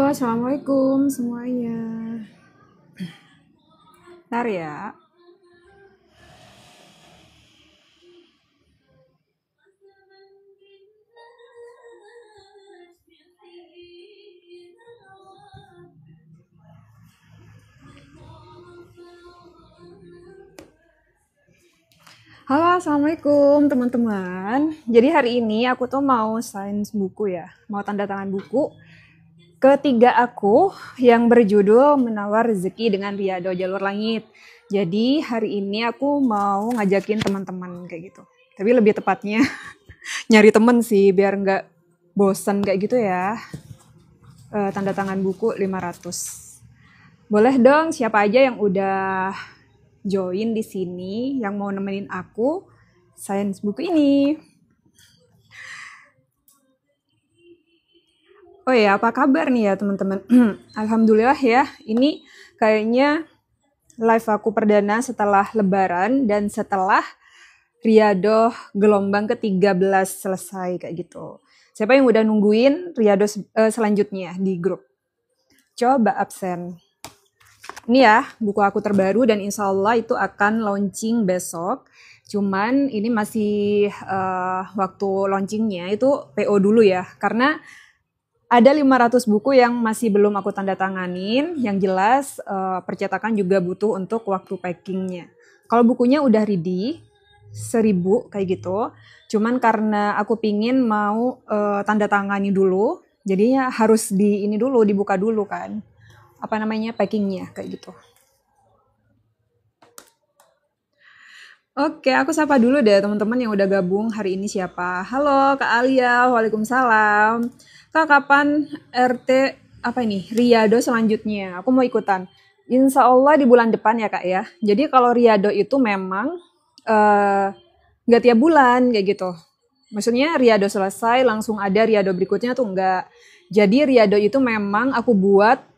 Assalamualaikum semuanya. Bentar ya. Halo, Assalamualaikum teman-teman. Jadi hari ini aku tuh mau sains buku ya. Mau tanda tangan buku ketiga aku yang berjudul Menawar Rezeki dengan Riado Jalur Langit. Jadi hari ini aku mau ngajakin teman-teman kayak gitu. Tapi lebih tepatnya nyari temen sih biar nggak bosan kayak gitu ya. Tanda tangan buku 500. Boleh dong siapa aja yang udah join di sini yang mau nemenin aku sains buku ini. Oh ya, apa kabar nih ya teman-teman? Alhamdulillah ya, ini kayaknya live aku perdana setelah lebaran dan setelah Riado gelombang ke-13 selesai kayak gitu. Siapa yang udah nungguin Riado selanjutnya di grup? Coba absen. Ini ya, buku aku terbaru dan insya Allah itu akan launching besok. Cuman ini masih waktu launchingnya itu PO dulu ya. Karena ada 500 buku yang masih belum aku tanda tanganin. Yang jelas percetakan juga butuh untuk waktu packingnya. Kalau bukunya udah ready, 1000 kayak gitu. Cuman karena aku pingin mau tanda tangani dulu. Jadinya harus dibuka dulu kan. Apa namanya, packingnya kayak gitu. Oke, aku sapa dulu deh teman-teman yang udah gabung hari ini siapa. Halo Kak Alia, waalaikumsalam. Kak, kapan RT apa ini Riado selanjutnya? Aku mau ikutan. Insya Allah di bulan depan ya Kak ya. Jadi kalau Riado itu memang nggak tiap bulan kayak gitu. Maksudnya Riado selesai langsung ada Riado berikutnya tuh enggak. Jadi Riado itu memang aku buat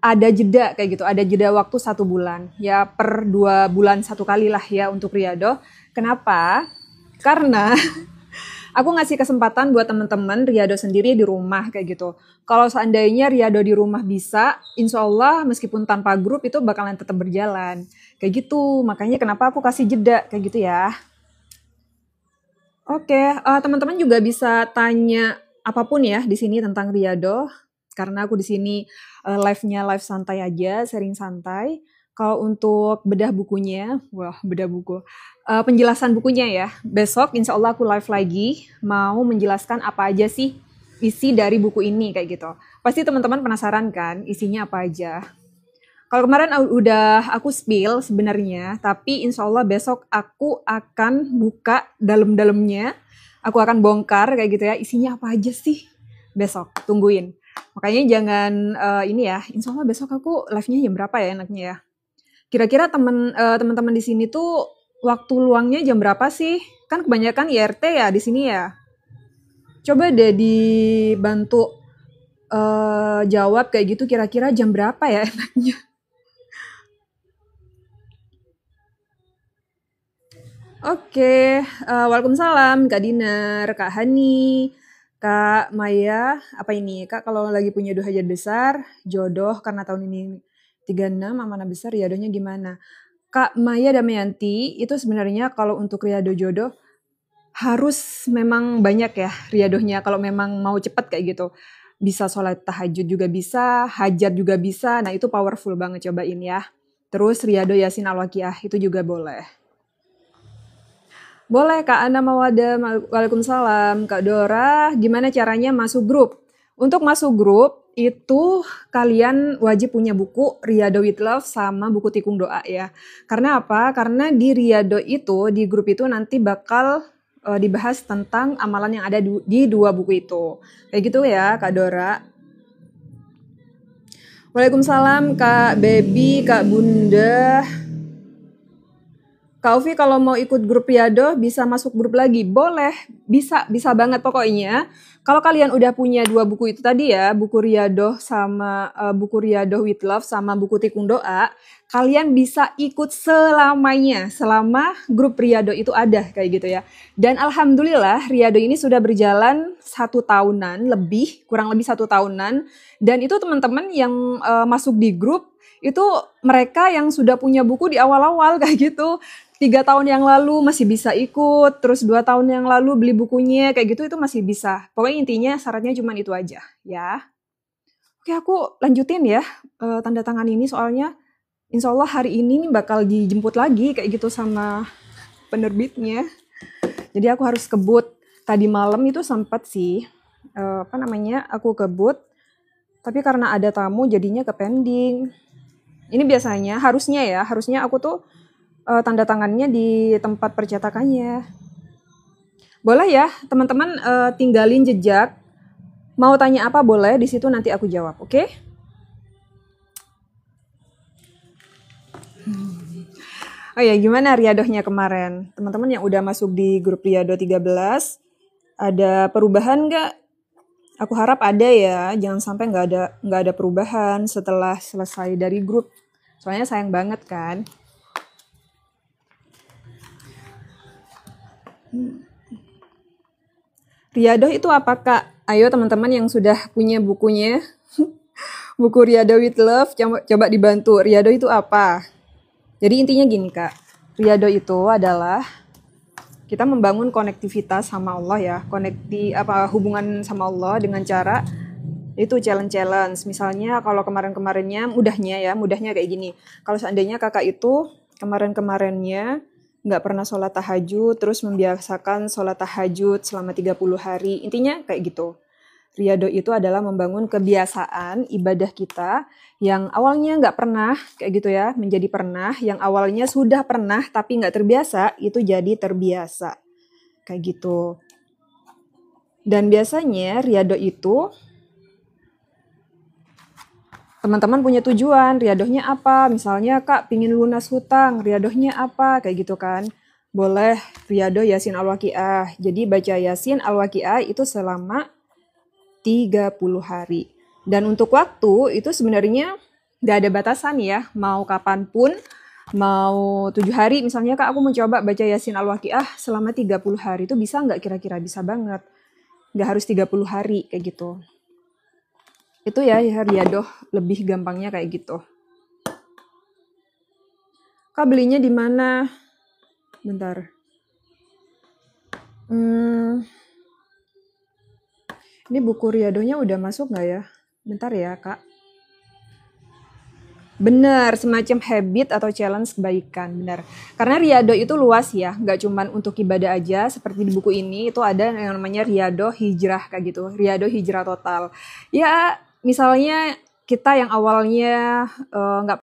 ada jeda kayak gitu, ada jeda waktu 1 bulan. Ya per 2 bulan 1 kali lah ya untuk Riado. Kenapa? Karena aku ngasih kesempatan buat teman-teman Riado sendiri di rumah kayak gitu. Kalau seandainya Riado di rumah bisa, insya Allah meskipun tanpa grup itu bakalan tetap berjalan. Kayak gitu, makanya kenapa aku kasih jeda kayak gitu ya. Oke, teman-teman juga bisa tanya apapun ya di sini tentang Riado, karena aku di sini live-nya live santai aja, sharing santai. Kalau untuk bedah bukunya, wah bedah buku, penjelasan bukunya ya, besok insya Allah aku live lagi, mau menjelaskan apa aja sih isi dari buku ini kayak gitu. Pasti teman-teman penasaran kan isinya apa aja. Kalau kemarin udah aku spill sebenarnya, tapi insya Allah besok aku akan buka dalam-dalamnya. Aku akan bongkar kayak gitu ya, isinya apa aja sih besok, tungguin. Makanya jangan ini ya, insya Allah besok aku live-nya jam berapa ya enaknya ya. Kira-kira teman-teman di sini tuh waktu luangnya jam berapa sih? Kan kebanyakan IRT ya di sini ya. Coba deh dibantu jawab kayak gitu kira-kira jam berapa ya enaknya. Oke, waalaikumsalam Kak Dinar, Kak Hani, Kak Maya, apa ini? Kak kalau lagi punya 2 hajat besar, jodoh karena tahun ini 36, amanah besar, riadonya gimana? Kak Maya Damayanti, itu sebenarnya kalau untuk riado jodoh, harus memang banyak ya riadohnya, kalau memang mau cepet kayak gitu. Bisa sholat tahajud juga bisa, hajat juga bisa, nah itu powerful banget, cobain ya. Terus riado Yasin Al-Waqiah, itu juga boleh. Boleh Kak Ana Mawada, waalaikumsalam. Kak Dora, gimana caranya masuk grup? Untuk masuk grup, itu kalian wajib punya buku Riyado with Love sama buku Tikung Doa ya. Karena apa? Karena di Riyado itu, di grup itu nanti bakal dibahas tentang amalan yang ada di 2 buku itu. Kayak gitu ya Kak Dora. Waalaikumsalam Kak Baby, Kak Bunda. Kak Ovi kalau mau ikut grup Riado bisa masuk grup lagi, boleh, bisa banget pokoknya. Kalau kalian udah punya dua buku itu tadi ya, buku Riado sama buku Riado with Love sama buku Tikung Doa, kalian bisa ikut selamanya, selama grup Riado itu ada kayak gitu ya. Dan alhamdulillah Riado ini sudah berjalan 1 tahunan lebih, kurang lebih 1 tahunan. Dan itu teman-teman yang masuk di grup itu mereka yang sudah punya buku di awal-awal kayak gitu. 3 tahun yang lalu masih bisa ikut, terus 2 tahun yang lalu beli bukunya, kayak gitu itu masih bisa. Pokoknya intinya syaratnya cuma itu aja, ya. Oke, aku lanjutin ya tanda tangan ini soalnya insya Allah hari ini nih bakal dijemput lagi kayak gitu sama penerbitnya. Jadi aku harus kebut. Tadi malam itu sempat sih, aku kebut, tapi karena ada tamu jadinya ke pending. Ini biasanya, harusnya aku tuh tanda tangannya di tempat percetakannya. Boleh ya, teman-teman tinggalin jejak. Mau tanya apa boleh, di situ nanti aku jawab, oke? Oh ya, gimana riadohnya kemarin? Teman-teman yang udah masuk di grup Riado 13, ada perubahan nggak? Aku harap ada ya, jangan sampai nggak ada perubahan setelah selesai dari grup. Soalnya sayang banget kan. Riadoh itu apa Kak? Ayo teman-teman yang sudah punya bukunya, buku Riado with Love, coba dibantu. Riado itu apa? Jadi intinya gini Kak, Riado itu adalah kita membangun konektivitas sama Allah ya, hubungan sama Allah dengan cara itu challenge. Misalnya kalau kemarinnya mudahnya kayak gini. Kalau seandainya kakak itu kemarinnya nggak pernah sholat tahajud, terus membiasakan sholat tahajud selama 30 hari. Intinya kayak gitu. Riado itu adalah membangun kebiasaan ibadah kita yang awalnya nggak pernah, kayak gitu ya, menjadi pernah, yang awalnya sudah pernah tapi nggak terbiasa, itu jadi terbiasa. Kayak gitu. Dan biasanya Riado itu teman-teman punya tujuan, riadohnya apa? Misalnya Kak pingin lunas hutang, riadohnya apa? Kayak gitu kan. Boleh riadoh Yasin Al-Waqiah. Jadi baca Yasin Al-Waqiah itu selama 30 hari. Dan untuk waktu itu sebenarnya nggak ada batasan ya. Mau kapanpun, mau 7 hari. Misalnya Kak aku mau coba baca Yasin Al-Waqiah selama 30 hari. Itu bisa nggak kira-kira? Bisa banget. Nggak harus 30 hari kayak gitu. Itu ya riadoh lebih gampangnya kayak gitu. Kak belinya di mana? Bentar. Ini buku riadohnya udah masuk nggak ya? Bentar ya Kak. Benar, semacam habit atau challenge kebaikan, benar. Karena riado itu luas ya, nggak cuman untuk ibadah aja. Seperti di buku ini itu ada yang namanya riado hijrah kayak gitu, riado hijrah total. Ya, misalnya kita yang awalnya nggak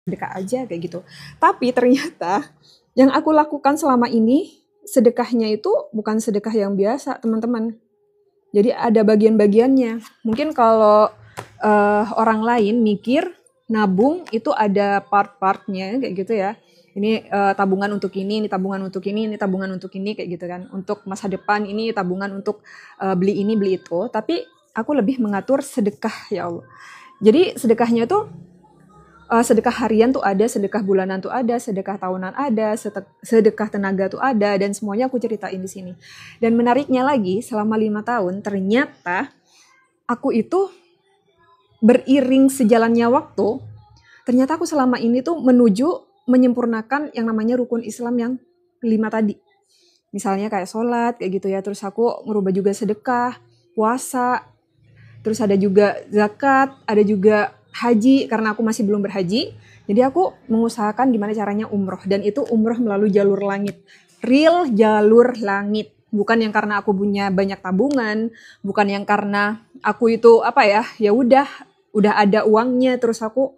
sedekah aja kayak gitu. Tapi ternyata yang aku lakukan selama ini, sedekahnya itu bukan sedekah yang biasa, teman-teman. Jadi ada bagian-bagiannya. Mungkin kalau orang lain mikir nabung itu ada part-partnya kayak gitu ya. Ini tabungan untuk ini tabungan untuk ini tabungan untuk ini kayak gitu kan. Untuk masa depan ini tabungan untuk beli ini beli itu. Tapi aku lebih mengatur sedekah ya Allah. Jadi sedekahnya tuh sedekah harian tuh ada, sedekah bulanan tuh ada, sedekah tahunan ada, sedekah tenaga tuh ada, dan semuanya aku ceritain di sini. Dan menariknya lagi, selama 5 tahun ternyata aku itu beriring sejalannya waktu, ternyata aku selama ini tuh menuju menyempurnakan yang namanya rukun Islam yang 5 tadi. Misalnya kayak sholat, kayak gitu ya, terus aku merubah juga sedekah, puasa, terus ada juga zakat, ada juga haji karena aku masih belum berhaji. Jadi aku mengusahakan gimana caranya umroh, dan itu umroh melalui jalur langit. Real jalur langit. Bukan yang karena aku punya banyak tabungan, bukan yang karena aku itu ya udah ada uangnya terus aku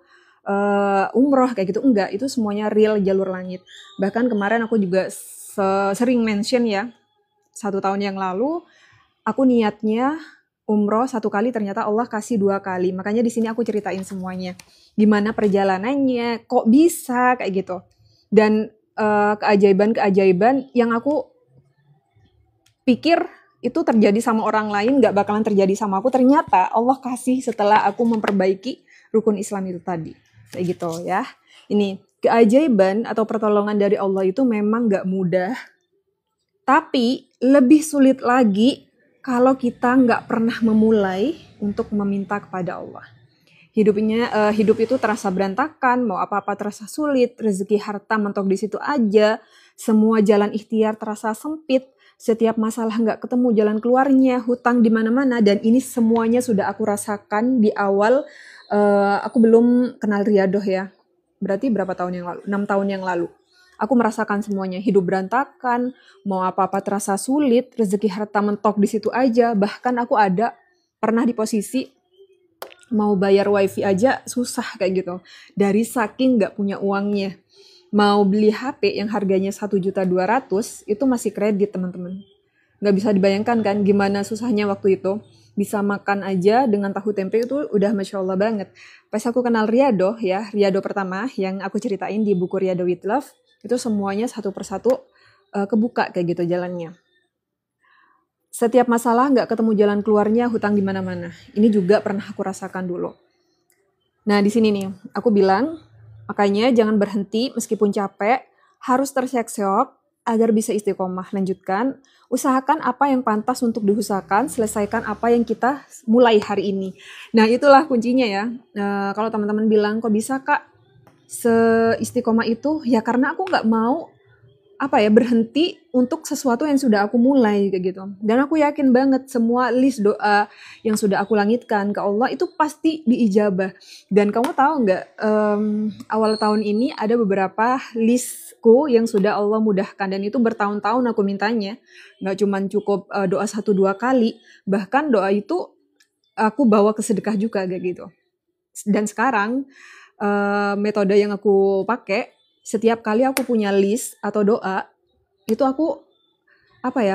umroh kayak gitu. Enggak, itu semuanya real jalur langit. Bahkan kemarin aku juga sering mention ya, 1 tahun yang lalu aku niatnya umroh 1 kali, ternyata Allah kasih 2 kali. Makanya di sini aku ceritain semuanya. Gimana perjalanannya, kok bisa kayak gitu. Dan keajaiban-keajaiban yang aku pikir itu terjadi sama orang lain, gak bakalan terjadi sama aku. Ternyata Allah kasih setelah aku memperbaiki rukun Islam itu tadi. Kayak gitu ya. Ini keajaiban atau pertolongan dari Allah itu memang gak mudah. Tapi lebih sulit lagi kalau kita nggak pernah memulai untuk meminta kepada Allah. Hidup itu terasa berantakan, mau apa-apa terasa sulit, rezeki harta mentok di situ aja, semua jalan ikhtiar terasa sempit, setiap masalah nggak ketemu jalan keluarnya, hutang di mana-mana, dan ini semuanya sudah aku rasakan di awal aku belum kenal Riyadhah ya. Berarti berapa tahun yang lalu? 6 tahun yang lalu. Aku merasakan semuanya, hidup berantakan, mau apa-apa terasa sulit, rezeki harta mentok di situ aja. Bahkan aku pernah di posisi mau bayar wifi aja susah kayak gitu. Dari saking nggak punya uangnya. Mau beli HP yang harganya 1.200.000 itu masih kredit, teman-teman. Nggak bisa dibayangkan kan gimana susahnya waktu itu. Bisa makan aja dengan tahu tempe itu udah Masya Allah banget. Pas aku kenal Riyadhah ya, Riyadhah pertama yang aku ceritain di buku Riyadhah with Love, itu semuanya satu persatu kebuka kayak gitu jalannya. Setiap masalah nggak ketemu jalan keluarnya, hutang di mana-mana. Ini juga pernah aku rasakan dulu. Nah di sini nih, aku bilang, makanya jangan berhenti meskipun capek, harus terseok-seok agar bisa istiqomah. Lanjutkan, usahakan apa yang pantas untuk diusahakan, selesaikan apa yang kita mulai hari ini. Nah itulah kuncinya ya. Kalau teman-teman bilang, kok bisa Kak seistiqomah itu? Ya karena aku nggak mau berhenti untuk sesuatu yang sudah aku mulai kayak gitu. Dan aku yakin banget semua list doa yang sudah aku langitkan ke Allah itu pasti diijabah. Dan kamu tahu nggak, awal tahun ini ada beberapa listku yang sudah Allah mudahkan, dan itu bertahun-tahun aku mintanya. Nggak cuma cukup doa 1-2 kali, bahkan doa itu aku bawa ke sedekah juga kayak gitu. Dan sekarang metode yang aku pakai, setiap kali aku punya list atau doa, itu aku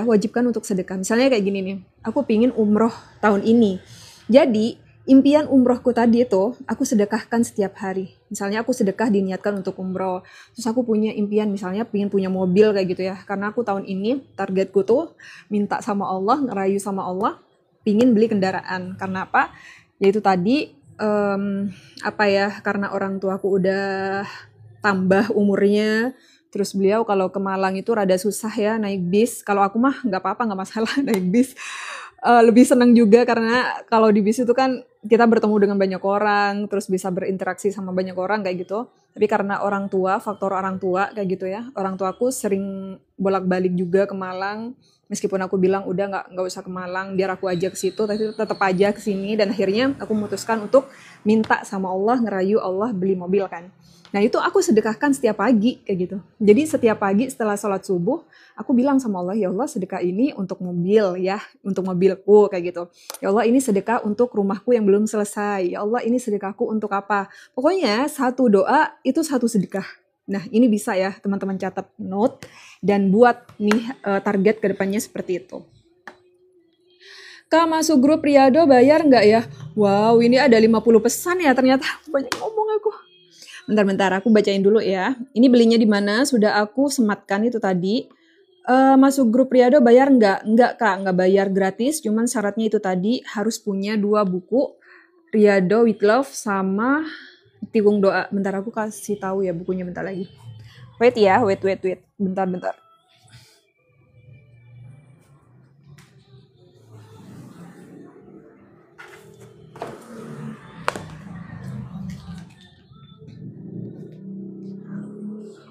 wajibkan untuk sedekah. Misalnya kayak gini nih, aku pingin umroh tahun ini. Jadi impian umrohku tadi itu aku sedekahkan setiap hari. Misalnya aku sedekah diniatkan untuk umroh. Terus aku punya impian misalnya pingin punya mobil kayak gitu ya. Karena aku tahun ini targetku tuh minta sama Allah, ngerayu sama Allah, pingin beli kendaraan. Karena apa? Yaitu tadi karena orang tuaku udah tambah umurnya, terus beliau kalau ke Malang itu rada susah ya naik bis. Kalau aku mah nggak apa-apa, nggak masalah naik bis. Lebih senang juga karena kalau di bis itu kan kita bertemu dengan banyak orang, terus bisa berinteraksi sama banyak orang kayak gitu. Tapi karena orang tua, faktor orang tua kayak gitu ya, orang tuaku sering bolak-balik juga ke Malang. Meskipun aku bilang udah nggak usah ke Malang, biar aku aja ke situ, tapi tetap aja ke sini. Dan akhirnya aku memutuskan untuk minta sama Allah, ngerayu Allah beli mobil kan. Nah itu aku sedekahkan setiap pagi kayak gitu. Jadi setiap pagi setelah sholat subuh, aku bilang sama Allah, ya Allah sedekah ini untuk mobil ya, untuk mobilku kayak gitu. Ya Allah ini sedekah untuk rumahku yang belum selesai. Ya Allah ini sedekahku untuk apa. Pokoknya satu doa itu satu sedekah. Nah, ini bisa ya teman-teman catat note dan buat nih target kedepannya seperti itu. Kak, masuk grup Riyado bayar nggak ya? Wow, ini ada 50 pesan ya ternyata. Banyak ngomong aku. Bentar-bentar, aku bacain dulu ya. Ini belinya di mana? Sudah aku sematkan itu tadi. Masuk grup Riyado bayar nggak? Nggak Kak, nggak bayar, gratis. Cuman syaratnya itu tadi harus punya 2 buku. Riyado with Love sama Tikung Doa. Bentar, aku kasih tahu ya bukunya bentar lagi. Wait ya, wait. Bentar.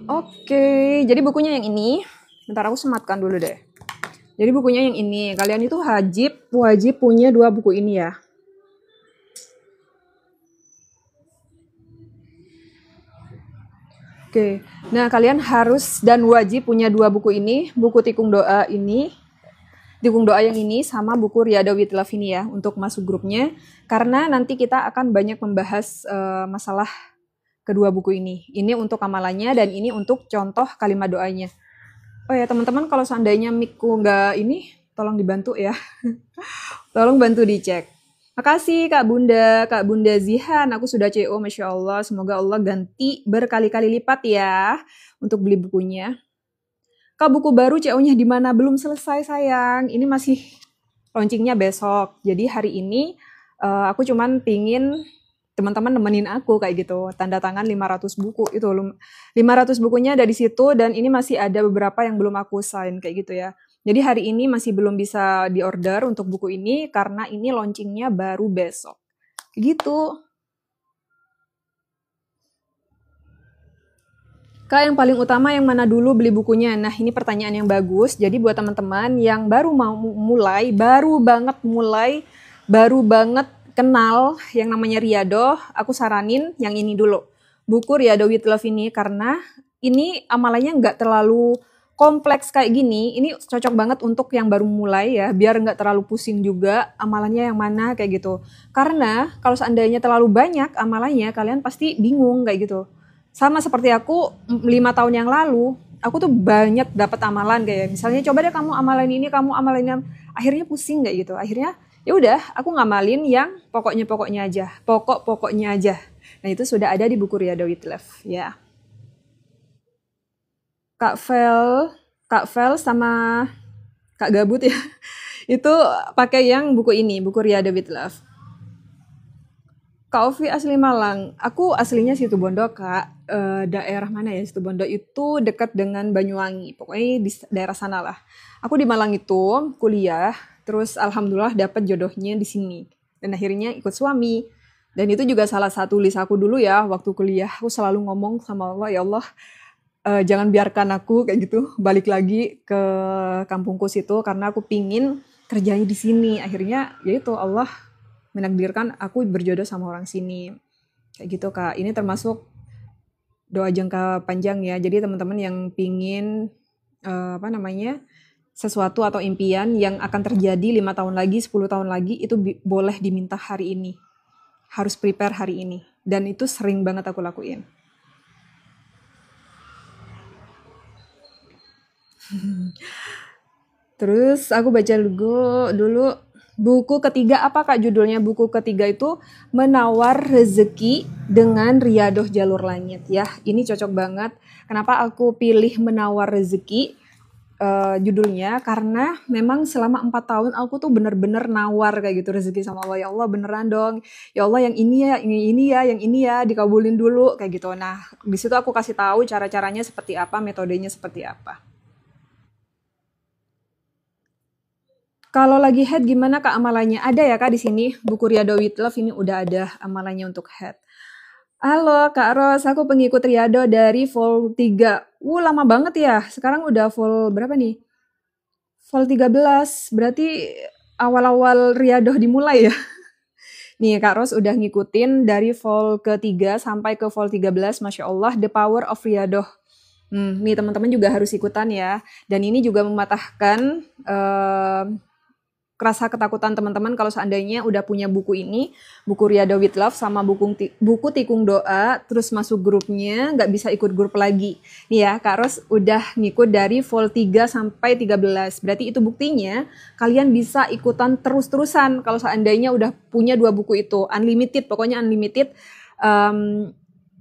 Oke, jadi bukunya yang ini. Bentar, aku sematkan dulu deh. Jadi bukunya yang ini. Kalian itu wajib punya 2 buku ini ya. Oke, nah kalian harus dan wajib punya 2 buku ini. Buku Tikung Doa ini. Tikung Doa yang ini sama buku Riyado with Love ini ya. Untuk masuk grupnya. Karena nanti kita akan banyak membahas masalah kedua buku ini. Ini untuk amalannya dan ini untuk contoh kalimat doanya. Oh ya teman-teman, kalau seandainya mic-ku nggak ini, tolong dibantu ya. Tolong bantu dicek. Makasih Kak Bunda Zihan, aku sudah CO, Masya Allah. Semoga Allah ganti berkali-kali lipat ya untuk beli bukunya. Kak, buku baru CO-nya di mana? Belum selesai sayang. Ini masih launchingnya besok. Jadi hari ini aku cuman pingin teman-teman nemenin aku kayak gitu. Tanda tangan 500 buku itu. 500 bukunya ada di situ dan ini masih ada beberapa yang belum aku sign kayak gitu ya. Jadi hari ini masih belum bisa diorder untuk buku ini karena ini launchingnya baru besok. Kayak gitu. Kak, yang paling utama yang mana dulu beli bukunya? Nah, ini pertanyaan yang bagus. Jadi buat teman-teman yang baru mau mulai, baru banget kenal yang namanya Riyado, aku saranin yang ini dulu. Buku Riyado with Love ini karena ini amalannya nggak terlalu kompleks kayak gini. Ini cocok banget untuk yang baru mulai ya, biar nggak terlalu pusing juga amalannya yang mana kayak gitu. Karena kalau seandainya terlalu banyak amalannya, kalian pasti bingung kayak gitu. Sama seperti aku 5 tahun yang lalu, aku tuh banyak dapat amalan kayak misalnya coba deh kamu amalan ini, kamu amalan ini, akhirnya pusing kayak gitu. Akhirnya ya udah, aku ngamalin yang pokoknya aja. Nah, itu sudah ada di buku Riyado with Love ya. Kak Vel sama Kak Gabut ya. Itu pakai yang buku ini, buku Riyado with Love. Kak Ovi asli Malang. Aku aslinya Situbondo, Kak. Daerah mana ya Situbondo itu dekat dengan Banyuwangi. Pokoknya di daerah sana lah. Aku di Malang itu kuliah, terus alhamdulillah dapat jodohnya di sini. Dan akhirnya ikut suami. Dan itu juga salah satu list aku dulu ya waktu kuliah. Aku selalu ngomong sama Allah, ya Allah, jangan biarkan aku kayak gitu balik lagi ke kampungku situ karena aku pingin kerjanya di sini. Akhirnya yaitu Allah menakdirkan aku berjodoh sama orang sini. Kayak gitu Kak. Ini termasuk doa jangka panjang ya. Jadi teman-teman yang pingin sesuatu atau impian yang akan terjadi 5 tahun lagi, 10 tahun lagi itu boleh diminta hari ini. Harus prepare hari ini. Dan itu sering banget aku lakuin. Terus aku baca dulu buku ketiga apa Kak judulnya? Buku ketiga itu Menawar Rezeki dengan Riyadoh Jalur Langit ya. Ini cocok banget. Kenapa aku pilih Menawar Rezeki judulnya? Karena memang selama 4 tahun aku tuh bener-bener nawar kayak gitu rezeki sama Allah. Ya Allah beneran dong. Ya Allah yang ini ya dikabulin dulu kayak gitu. Nah, di situ aku kasih tahu cara-caranya seperti apa, metodenya seperti apa. Kalau lagi head gimana Kak amalannya? Ada ya Kak di sini buku Riyado with Love ini udah ada amalannya untuk head. Halo Kak Ros, aku pengikut Riyado dari vol 3. Lama banget ya. Sekarang udah vol berapa nih? Vol 13. Berarti awal-awal Riyado dimulai ya. Nih Kak Ros udah ngikutin dari vol ke-3 sampai ke vol 13. Masya Allah, the power of Riyado. Nih teman-teman juga harus ikutan ya. Dan ini juga mematahkan rasa ketakutan teman-teman kalau seandainya udah punya buku ini, buku Riyadhah with Love sama buku Tikung Doa, terus masuk grupnya, nggak bisa ikut grup lagi. Nih ya, Kak Ros udah ngikut dari vol 3 sampai 13. Berarti itu buktinya kalian bisa ikutan terus-terusan kalau seandainya udah punya 2 buku itu. Unlimited, pokoknya unlimited.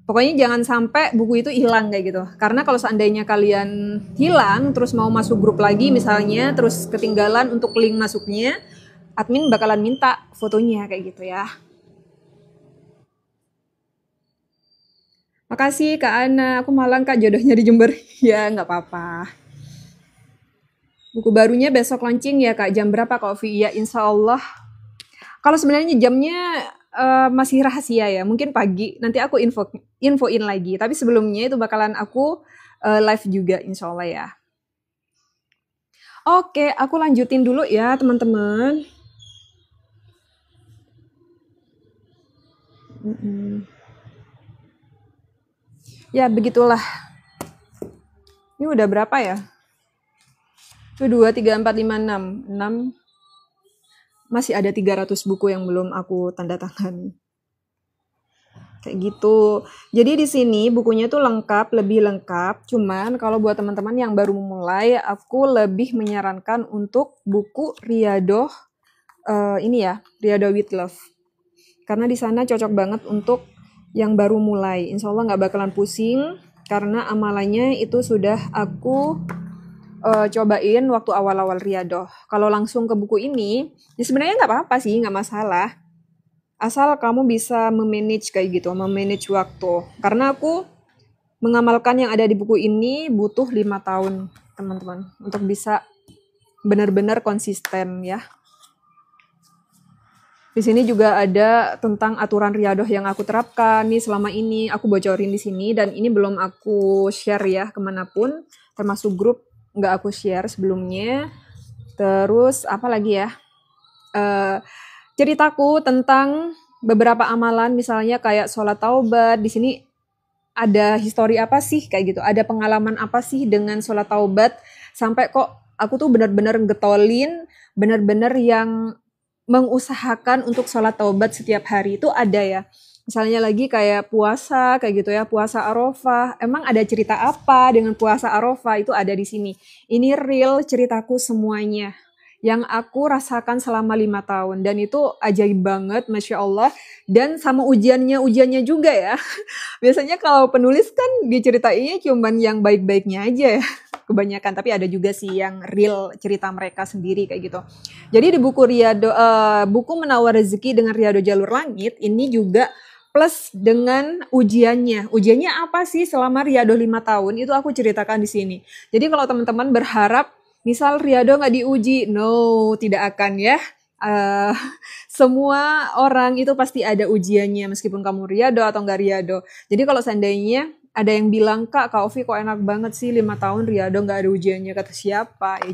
Pokoknya jangan sampai buku itu hilang kayak gitu. Karena kalau seandainya kalian hilang, terus mau masuk grup lagi misalnya, terus ketinggalan untuk link masuknya, admin bakalan minta fotonya kayak gitu ya. Makasih Kak Ana, aku Malang Kak, jodohnya di Jember. Ya nggak apa-apa. Buku barunya besok launching ya Kak, jam berapa Kak Ovi? Ya insya Allah. Kalau sebenarnya jamnya masih rahasia ya, mungkin pagi. Nanti aku infoin lagi. Tapi sebelumnya itu bakalan aku live juga insya Allah ya. Oke, aku lanjutin dulu ya teman-teman. Ya begitulah. Ini udah berapa ya? Itu 2, 3, 4, 5, 6. 6. Masih ada 300 buku yang belum aku tanda tangan. Kayak gitu. Jadi di sini bukunya tuh lengkap, lebih lengkap. Cuman kalau buat teman-teman yang baru memulai, aku lebih menyarankan untuk buku Riyadhah ini ya, Riyadhah with Love. Karena di sana cocok banget untuk yang baru mulai. Insya Allah nggak bakalan pusing karena amalannya itu sudah aku cobain waktu awal-awal Riyadhah. Kalau langsung ke buku ini, ya sebenarnya nggak apa-apa sih, nggak masalah. Asal kamu bisa memanage kayak gitu, memanage waktu. Karena aku mengamalkan yang ada di buku ini butuh 5 tahun, teman-teman. Untuk bisa benar-benar konsisten ya. Di sini juga ada tentang aturan Riyadhah yang aku terapkan nih selama ini. Aku bocorin di sini dan ini belum aku share ya kemanapun, termasuk grup nggak aku share sebelumnya. Terus apa lagi ya? Ceritaku tentang beberapa amalan misalnya kayak sholat taubat. Di sini ada histori apa sih kayak gitu? Ada pengalaman apa sih dengan sholat taubat sampai kok aku tuh benar-benar getolin, benar-benar yang mengusahakan untuk sholat taubat setiap hari itu ada ya. Misalnya lagi kayak puasa, kayak gitu ya, puasa Arafah. Emang ada cerita apa dengan puasa Arafah? Itu ada di sini. Ini real ceritaku semuanya yang aku rasakan selama 5 tahun. Dan itu ajaib banget, Masya Allah. Dan sama ujiannya juga ya. Biasanya kalau penulis kan diceritainnya cuman yang baik-baiknya aja ya. Kebanyakan, tapi ada juga sih yang real cerita mereka sendiri kayak gitu. Jadi di buku buku Menawar Rezeki dengan Riyadhah Jalur Langit, ini juga plus dengan ujiannya. Ujiannya apa sih selama Riyadhah 5 tahun? Itu aku ceritakan di sini. Jadi kalau teman-teman berharap misal Riyadhah nggak diuji, no, tidak akan ya. Semua orang itu pasti ada ujiannya, meskipun kamu Riyadhah atau nggak Riyadhah. Jadi kalau seandainya ada yang bilang, Kak Ovi kok enak banget sih 5 tahun Riyadhah nggak ada ujiannya, kata siapa? Ya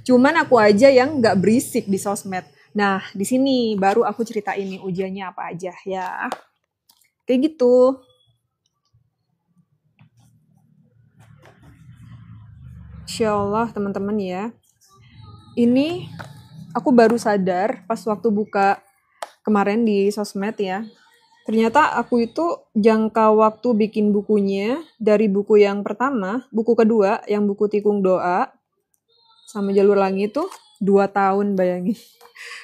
cuman aku aja yang nggak berisik di sosmed. Nah, di sini baru aku ceritain nih ujiannya apa aja ya. Kayak gitu. Insya Allah teman-teman ya. Ini aku baru sadar pas waktu buka kemarin di sosmed ya. Ternyata aku itu jangka waktu bikin bukunya dari buku yang pertama, buku kedua yang buku Tikung Doa sama Jalur Langit itu 2 tahun, bayangin.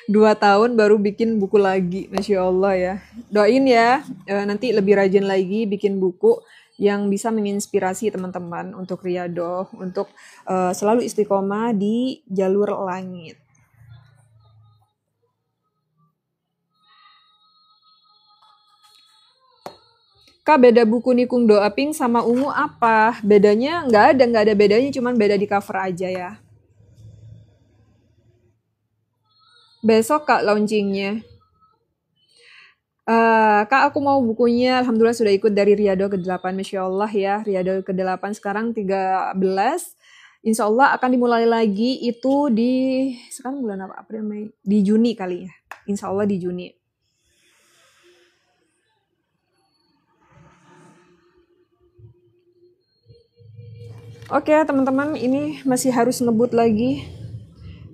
2 tahun baru bikin buku lagi. Masya Allah ya. Doain ya, nanti lebih rajin lagi bikin buku yang bisa menginspirasi teman-teman untuk Riyadhah, untuk selalu istiqomah di jalur langit. Kak, beda buku Nikung Doa Pink sama Ungu apa? Bedanya nggak ada bedanya, cuman beda di cover aja ya. Besok Kak launchingnya. Kak, aku mau bukunya, alhamdulillah sudah ikut dari Riyadhah ke-8, Masya Allah ya. Riyadhah ke-8 sekarang 13. Insya Allah akan dimulai lagi itu sekarang bulan apa? April, Mei? Di Juni kali ya. Insya Allah di Juni. Oke teman-teman, ini masih harus ngebut lagi.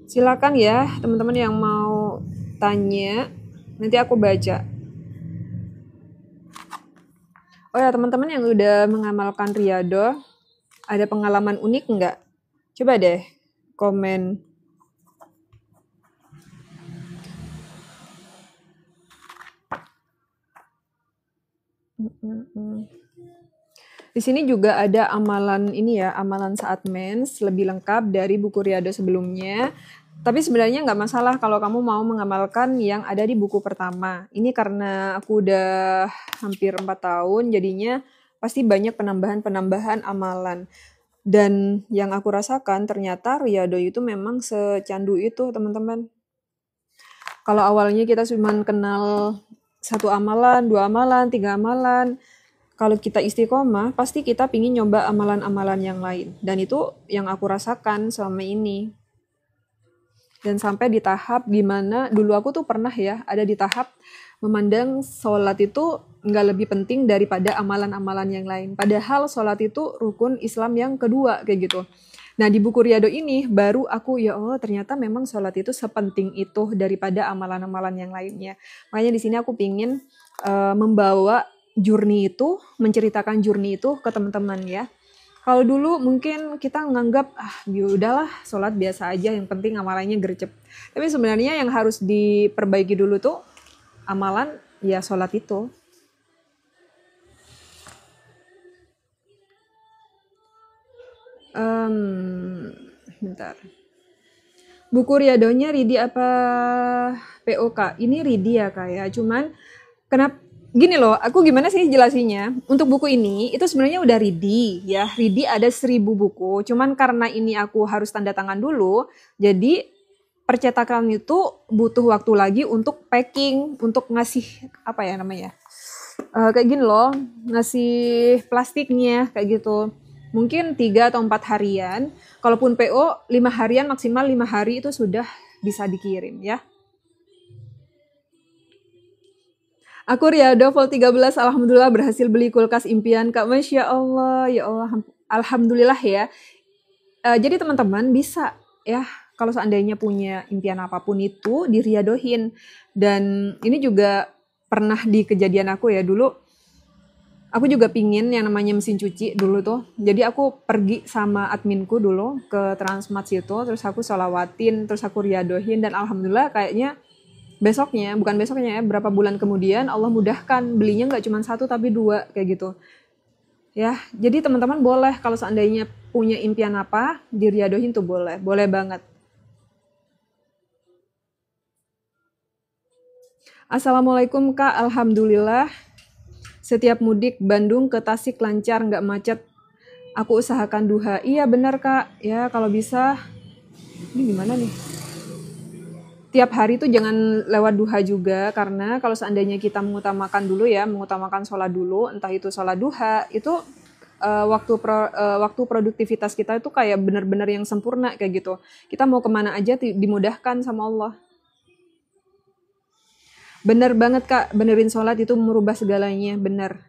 Silakan ya teman-teman yang mau tanya, nanti aku baca. Oh ya teman-teman yang udah mengamalkan Riyadhah, ada pengalaman unik nggak? Coba deh komen. Di sini juga ada amalan ini ya, amalan saat mens lebih lengkap dari buku Riyadhah sebelumnya. Tapi sebenarnya nggak masalah kalau kamu mau mengamalkan yang ada di buku pertama. Ini karena aku udah hampir 4 tahun, jadinya pasti banyak penambahan-penambahan amalan. Dan yang aku rasakan ternyata Riyadhah itu memang secandu itu teman-teman. Kalau awalnya kita cuma kenal 1 amalan, 2 amalan, 3 amalan, kalau kita istiqomah, pasti kita pingin nyoba amalan-amalan yang lain. Dan itu yang aku rasakan selama ini. Dan sampai di tahap gimana, dulu aku tuh pernah ya, ada di tahap memandang sholat itu nggak lebih penting daripada amalan-amalan yang lain. Padahal sholat itu rukun Islam yang kedua, kayak gitu. Nah di buku Riyadhah ini, baru aku, ya Allah ternyata memang sholat itu sepenting itu daripada amalan-amalan yang lainnya. Makanya di sini aku pingin membawa journey itu, menceritakan journey itu ke teman-teman ya. Kalau dulu mungkin kita nganggap, ya udahlah sholat biasa aja, yang penting amalannya gercep. Tapi sebenarnya yang harus diperbaiki dulu tuh amalan ya sholat itu. Bentar. Buku Riyadhahnya Ridi apa POK? Ini Ridi ya Kak ya. Cuman kenapa gini loh, aku gimana sih jelasinya? Untuk buku ini itu sebenarnya udah ready ya. Ready ada 1000 buku. Cuman karena ini aku harus tanda tangan dulu, jadi percetakan itu butuh waktu lagi untuk packing, untuk ngasih apa ya namanya? Kayak gini loh, ngasih plastiknya kayak gitu. Mungkin 3 atau 4 harian. Kalaupun PO 5 harian, maksimal 5 hari itu sudah bisa dikirim ya. Aku Riyadhah Vol 13, alhamdulillah berhasil beli kulkas impian Kak. Masya Allah, ya Allah, alhamdulillah ya. Jadi teman-teman bisa ya, kalau seandainya punya impian apapun itu diriyadohin. Dan ini juga pernah di kejadian aku ya dulu. Aku juga pingin yang namanya mesin cuci dulu tuh. Jadi aku pergi sama adminku dulu ke Transmart situ, terus aku sholawatin, terus aku riyadohin, dan alhamdulillah kayaknya besoknya, bukan besoknya ya, berapa bulan kemudian Allah mudahkan, belinya nggak cuma 1 tapi 2 kayak gitu. Ya, jadi teman-teman boleh kalau seandainya punya impian apa, diriyadohin tuh boleh, boleh banget. Assalamualaikum Kak, alhamdulillah. Setiap mudik Bandung ke Tasik lancar, nggak macet. Aku usahakan duha. Iya benar Kak, ya kalau bisa. Ini gimana nih? Tiap hari tuh jangan lewat duha juga, karena kalau seandainya kita mengutamakan dulu ya, mengutamakan sholat dulu, entah itu sholat duha, itu waktu produktivitas kita itu kayak benar-benar yang sempurna kayak gitu. Kita mau kemana aja dimudahkan sama Allah. Bener banget Kak, benerin sholat itu merubah segalanya, bener.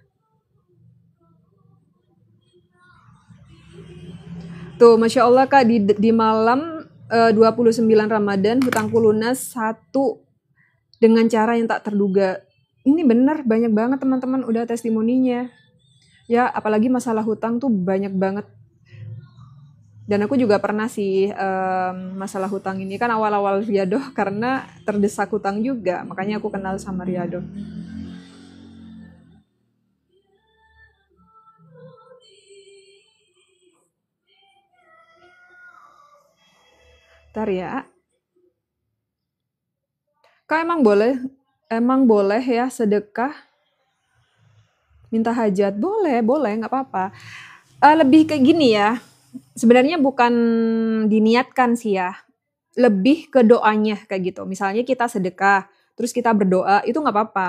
Tuh, Masya Allah Kak, di malam 29 Ramadan, hutangku lunas 1 dengan cara yang tak terduga. Ini bener, banyak banget teman-teman udah testimoninya. Ya, apalagi masalah hutang tuh banyak banget. Dan aku juga pernah sih masalah hutang ini kan awal-awal Riyadhah karena terdesak hutang juga, makanya aku kenal sama Riyadhah. Ntar ya. Kak emang boleh ya sedekah minta hajat? Boleh, nggak apa-apa. Lebih kayak gini ya, sebenarnya bukan diniatkan sih ya, lebih ke doanya kayak gitu. Misalnya kita sedekah, terus kita berdoa, itu nggak apa-apa,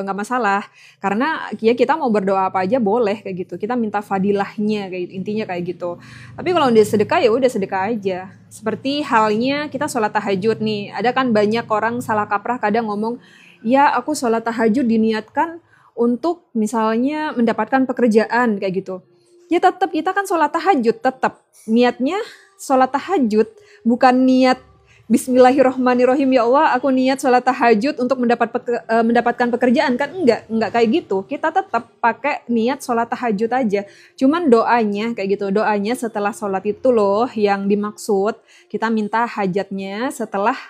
nggak masalah. Karena ya kita mau berdoa apa aja boleh kayak gitu. Kita minta fadilahnya kayak gitu, intinya kayak gitu. Tapi kalau udah sedekah ya udah sedekah aja. Seperti halnya kita sholat tahajud nih. Ada kan banyak orang salah kaprah kadang ngomong, ya aku sholat tahajud diniatkan untuk misalnya mendapatkan pekerjaan kayak gitu. Ya tetap kita kan sholat tahajud, tetap niatnya sholat tahajud, bukan niat Bismillahirrohmanirrohim, ya Allah aku niat sholat tahajud untuk mendapatkan pekerjaan, kan enggak kayak gitu. Kita tetap pakai niat sholat tahajud aja. Cuman doanya kayak gitu, doanya setelah sholat itu loh yang dimaksud. Kita minta hajatnya setelah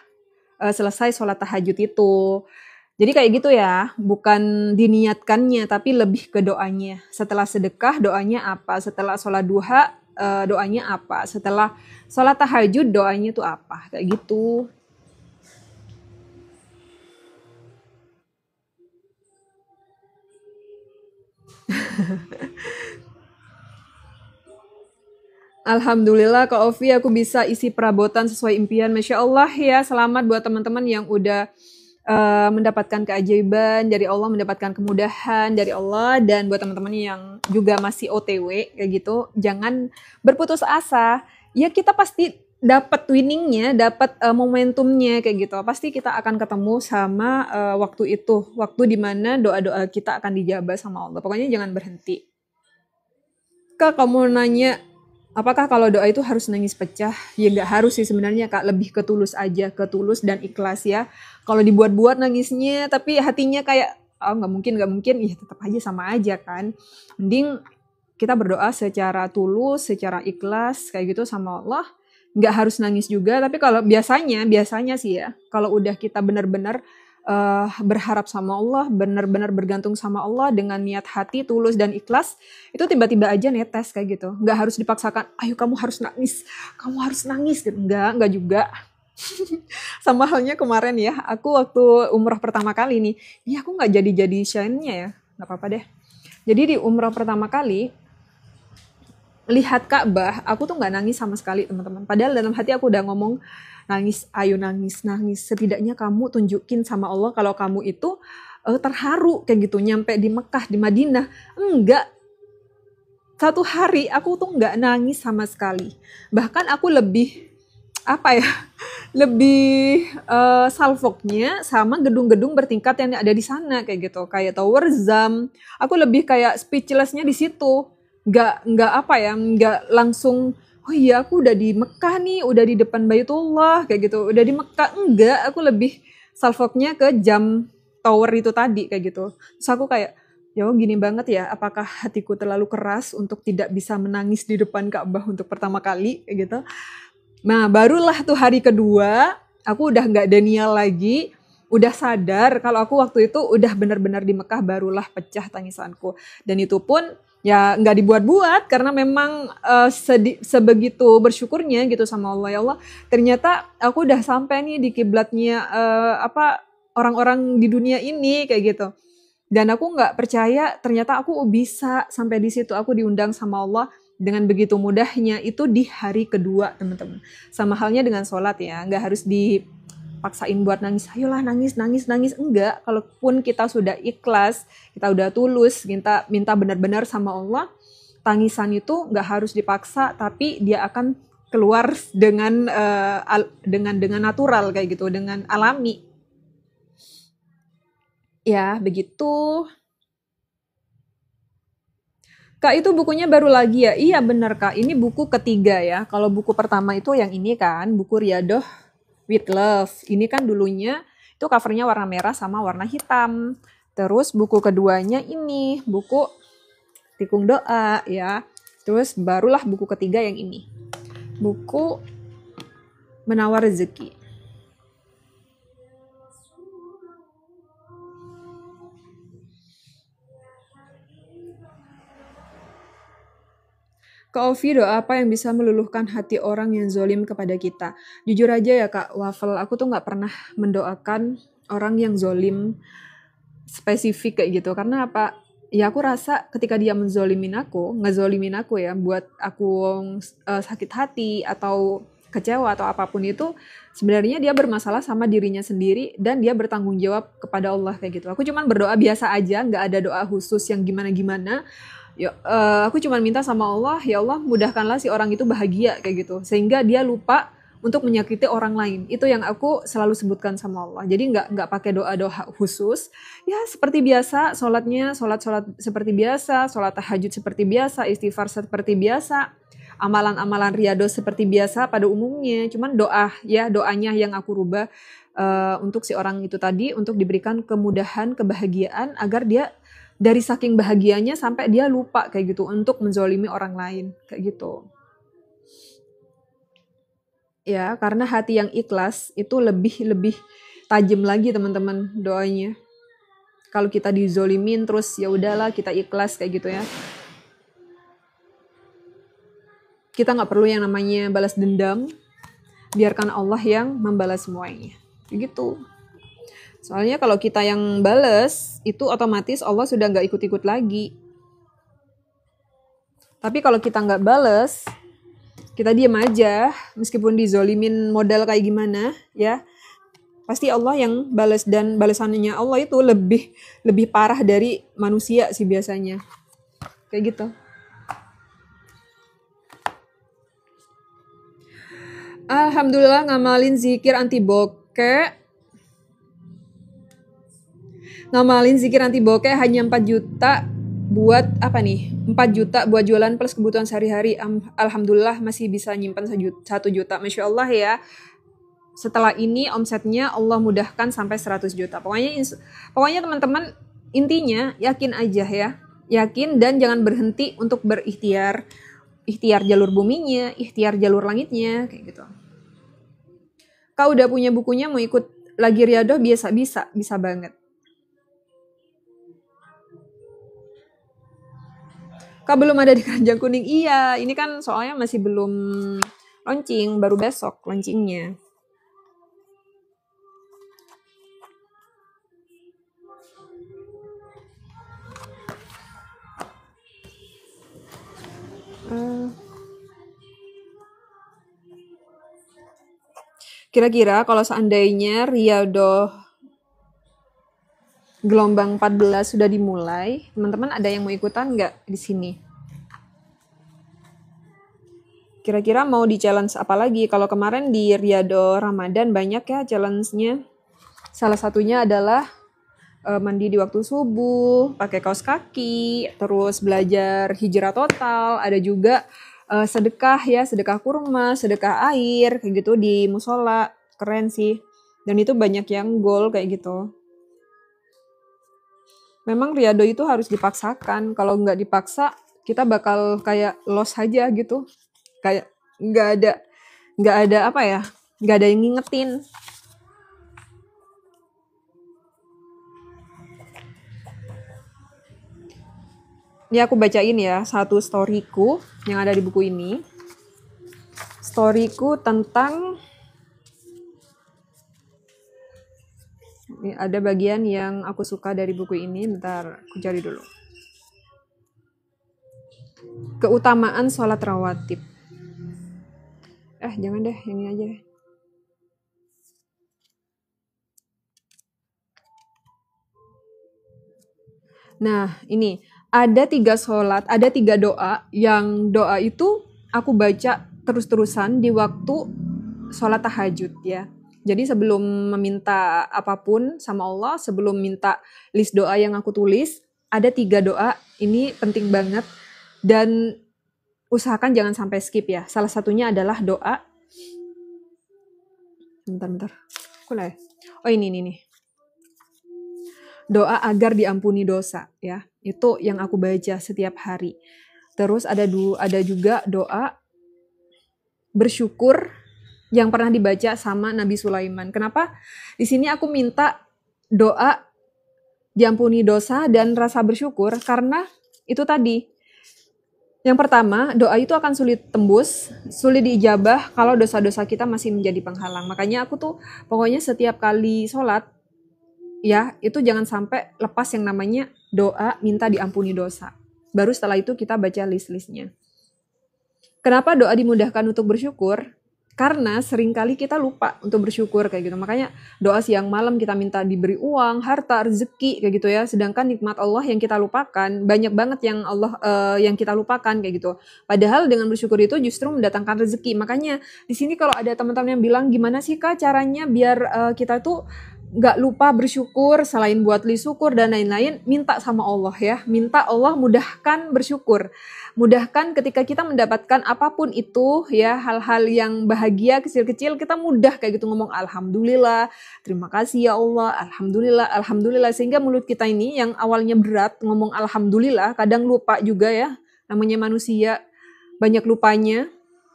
selesai sholat tahajud itu. Jadi kayak gitu ya, bukan diniatkannya tapi lebih ke doanya. Setelah sedekah doanya apa, setelah sholat duha doanya apa, setelah sholat tahajud doanya tuh apa, kayak gitu. Alhamdulillah Kak Ovi, aku bisa isi perabotan sesuai impian. Masya Allah ya, selamat buat teman-teman yang udah mendapatkan keajaiban dari Allah, mendapatkan kemudahan dari Allah. Dan buat teman-teman yang juga masih OTW kayak gitu, jangan berputus asa. Ya kita pasti dapat winningnya, dapat momentumnya kayak gitu. Pasti kita akan ketemu sama waktu itu, waktu dimana doa-doa kita akan dijabah sama Allah. Pokoknya jangan berhenti. Kak, kamu nanya, apakah kalau doa itu harus nangis pecah? Ya nggak harus sih sebenarnya Kak, lebih ke tulus aja, ke tulus dan ikhlas ya. Kalau dibuat-buat nangisnya, tapi hatinya kayak, oh nggak mungkin, ya tetap aja sama aja kan. Mending kita berdoa secara tulus, secara ikhlas, kayak gitu sama Allah. Nggak harus nangis juga, tapi kalau biasanya sih ya, kalau udah kita benar-benar berharap sama Allah, benar-benar bergantung sama Allah dengan niat hati tulus dan ikhlas, itu tiba-tiba aja netes kayak gitu. Nggak harus dipaksakan, ayo kamu harus nangis gitu. Nggak juga. Sama halnya kemarin ya, aku waktu umroh pertama kali nih, ini aku nggak jadi shine-nya ya, nggak apa-apa deh. Jadi di umroh pertama kali, lihat Ka'bah, aku tuh nggak nangis sama sekali teman-teman. Padahal dalam hati aku udah ngomong, nangis, ayo nangis. Setidaknya kamu tunjukin sama Allah kalau kamu itu terharu kayak gitu. Nyampe di Mekah, di Madinah. Enggak. Satu hari aku tuh nggak nangis sama sekali. Bahkan aku lebih, lebih salfoknya sama gedung-gedung bertingkat yang ada di sana kayak gitu. Kayak Tower Zam. Aku lebih kayak speechlessnya di situ. Nggak langsung, oh iya aku udah di Mekah nih, udah di depan Baitullah kayak gitu, udah di Mekah. Enggak, aku lebih salfoknya ke jam tower itu tadi kayak gitu. Terus aku kayak, ya gini banget ya, apakah hatiku terlalu keras untuk tidak bisa menangis di depan Ka'bah untuk pertama kali kayak gitu. Nah barulah tuh hari kedua, aku udah nggak denial lagi, udah sadar kalau aku waktu itu udah benar-benar di Mekah, barulah pecah tangisanku. Dan itu pun ya nggak dibuat-buat karena memang sebegitu bersyukurnya gitu sama Allah. Ya Allah, ternyata aku udah sampai nih di kiblatnya orang-orang di dunia ini kayak gitu. Dan aku nggak percaya ternyata aku bisa sampai di situ. Aku diundang sama Allah dengan begitu mudahnya itu di hari kedua teman-teman. Sama halnya dengan sholat ya, nggak harus dipaksain buat nangis, ayolah nangis, enggak. Kalaupun kita sudah ikhlas, kita udah tulus, minta benar-benar sama Allah, tangisan itu nggak harus dipaksa, tapi dia akan keluar dengan natural kayak gitu, dengan alami. Ya, begitu. Kak, itu bukunya baru lagi ya? Iya benar Kak, ini buku ketiga ya. Kalau buku pertama itu yang ini kan, buku Riyadhah with Love. Ini kan dulunya itu covernya warna merah sama warna hitam. Terus buku keduanya ini, buku Tikung Doa ya. Terus barulah buku ketiga yang ini. Buku Menawar Rezeki. Kak Ovi, doa apa yang bisa meluluhkan hati orang yang zolim kepada kita? Jujur aja ya Kak Waffle, aku tuh gak pernah mendoakan orang yang zolim spesifik kayak gitu. Karena apa? Ya aku rasa ketika dia ngezolimin aku ya, buat aku sakit hati atau kecewa atau apapun itu, sebenarnya dia bermasalah sama dirinya sendiri dan dia bertanggung jawab kepada Allah kayak gitu. Aku cuman berdoa biasa aja, gak ada doa khusus yang gimana-gimana. Ya, aku cuma minta sama Allah, ya Allah mudahkanlah si orang itu bahagia kayak gitu, sehingga dia lupa untuk menyakiti orang lain. Itu yang aku selalu sebutkan sama Allah. Jadi nggak pakai doa-doa khusus. Ya seperti biasa, sholat seperti biasa, sholat tahajud seperti biasa, istighfar seperti biasa. amalan-amalan riyadhah seperti biasa pada umumnya. Cuman doanya yang aku rubah untuk si orang itu tadi, untuk diberikan kemudahan, kebahagiaan agar dia dari saking bahagianya sampai dia lupa kayak gitu untuk menzolimi orang lain kayak gitu. Ya, karena hati yang ikhlas itu lebih tajam lagi teman-teman doanya. Kalau kita dizolimin terus ya udahlah kita ikhlas kayak gitu ya. Kita nggak perlu yang namanya balas dendam, biarkan Allah yang membalas semuanya. Begitu. Soalnya kalau kita yang balas, itu otomatis Allah sudah nggak ikut-ikut lagi. Tapi kalau kita nggak balas, kita diam aja, meskipun dizolimin modal kayak gimana, ya pasti Allah yang balas, dan balasannya Allah itu lebih parah dari manusia sih biasanya. Kayak gitu. Alhamdulillah ngamalin zikir anti bokeh. Ngamalin zikir anti bokeh hanya 4 juta buat apa nih? 4 juta buat jualan plus kebutuhan sehari-hari. Alhamdulillah masih bisa nyimpan 1 juta. Masya Allah ya. Setelah ini omsetnya Allah mudahkan sampai 100 juta. Pokoknya teman-teman intinya yakin aja ya. Yakin dan jangan berhenti untuk berikhtiar. Ikhtiar jalur buminya, ikhtiar jalur langitnya, kayak gitu. Kau udah punya bukunya, mau ikut lagi riyadhah bisa banget. Kau belum ada di Keranjang Kuning? Iya, ini kan soalnya masih belum launching, baru besok launchingnya. Kira-kira kalau seandainya riyadhah gelombang 14 sudah dimulai, teman-teman ada yang mau ikutan nggak di sini? Kira-kira mau di challenge apa lagi? Kalau kemarin di riyadhah Ramadan banyak ya challenge-nya. Salah satunya adalah mandi di waktu subuh, pakai kaos kaki, terus belajar hijrah total, ada juga sedekah ya, sedekah kurma, sedekah air, kayak gitu di musola, keren sih. Dan itu banyak yang goal kayak gitu. Memang riyadhah itu harus dipaksakan, kalau nggak dipaksa kita bakal kayak lost aja gitu, kayak nggak ada apa ya, nggak ada yang ngingetin. Ini aku bacain ya satu storyku yang ada di buku ini. Storyku tentang, ini ada bagian yang aku suka dari buku ini. Bentar, aku cari dulu. Keutamaan sholat rawatib. Jangan deh, yang ini aja deh. Nah, ini ada 3 sholat, ada 3 doa, yang doa itu aku baca terus-terusan di waktu sholat tahajud ya. Jadi sebelum meminta apapun sama Allah, sebelum minta list doa yang aku tulis, ada 3 doa, ini penting banget, dan usahakan jangan sampai skip ya. Salah satunya adalah doa, bentar, oh ini nih. Doa agar diampuni dosa ya, itu yang aku baca setiap hari. Terus ada juga doa bersyukur yang pernah dibaca sama Nabi Sulaiman. Kenapa di sini aku minta doa diampuni dosa dan rasa bersyukur? Karena itu tadi, yang pertama, doa itu akan sulit tembus, sulit diijabah kalau dosa-dosa kita masih menjadi penghalang. Makanya aku tuh pokoknya setiap kali sholat ya, itu jangan sampai lepas yang namanya doa minta diampuni dosa. Baru setelah itu kita baca list-listnya. Kenapa doa dimudahkan untuk bersyukur? Karena seringkali kita lupa untuk bersyukur kayak gitu. Makanya doa siang malam kita minta diberi uang, harta, rezeki kayak gitu ya. Sedangkan nikmat Allah yang kita lupakan, banyak banget yang yang kita lupakan kayak gitu. Padahal dengan bersyukur itu justru mendatangkan rezeki. Makanya di sini kalau ada teman-teman yang bilang, gimana sih Kak caranya biar kita tuh nggak lupa bersyukur, selain buat li syukur dan lain-lain, minta sama Allah ya. Minta Allah mudahkan bersyukur. Mudahkan ketika kita mendapatkan apapun itu ya, hal-hal yang bahagia kecil-kecil, kita mudah kayak gitu ngomong alhamdulillah, terima kasih ya Allah, alhamdulillah, alhamdulillah. Sehingga mulut kita ini yang awalnya berat ngomong alhamdulillah, kadang lupa juga ya, namanya manusia, banyak lupanya.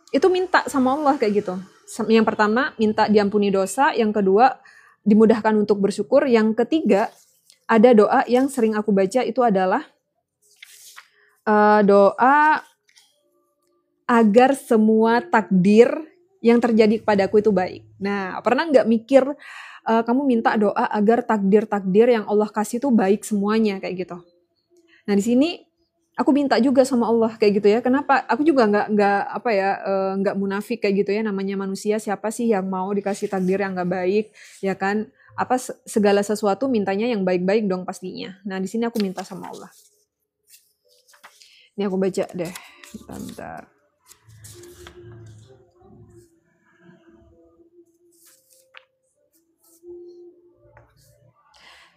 Itu minta sama Allah kayak gitu. Yang pertama, minta diampuni dosa. Yang kedua, dimudahkan untuk bersyukur. Yang ketiga, ada doa yang sering aku baca, itu adalah doa agar semua takdir yang terjadi kepadaku itu baik. Nah, pernah nggak mikir kamu minta doa agar takdir-takdir yang Allah kasih itu baik semuanya kayak gitu. Nah, di sini aku minta juga sama Allah kayak gitu ya. Kenapa? Aku juga nggak munafik kayak gitu ya. Namanya manusia, siapa sih yang mau dikasih takdir yang nggak baik, ya kan? Segala sesuatu mintanya yang baik-baik dong pastinya. Nah, di sini aku minta sama Allah. Ini aku baca deh. Bentar.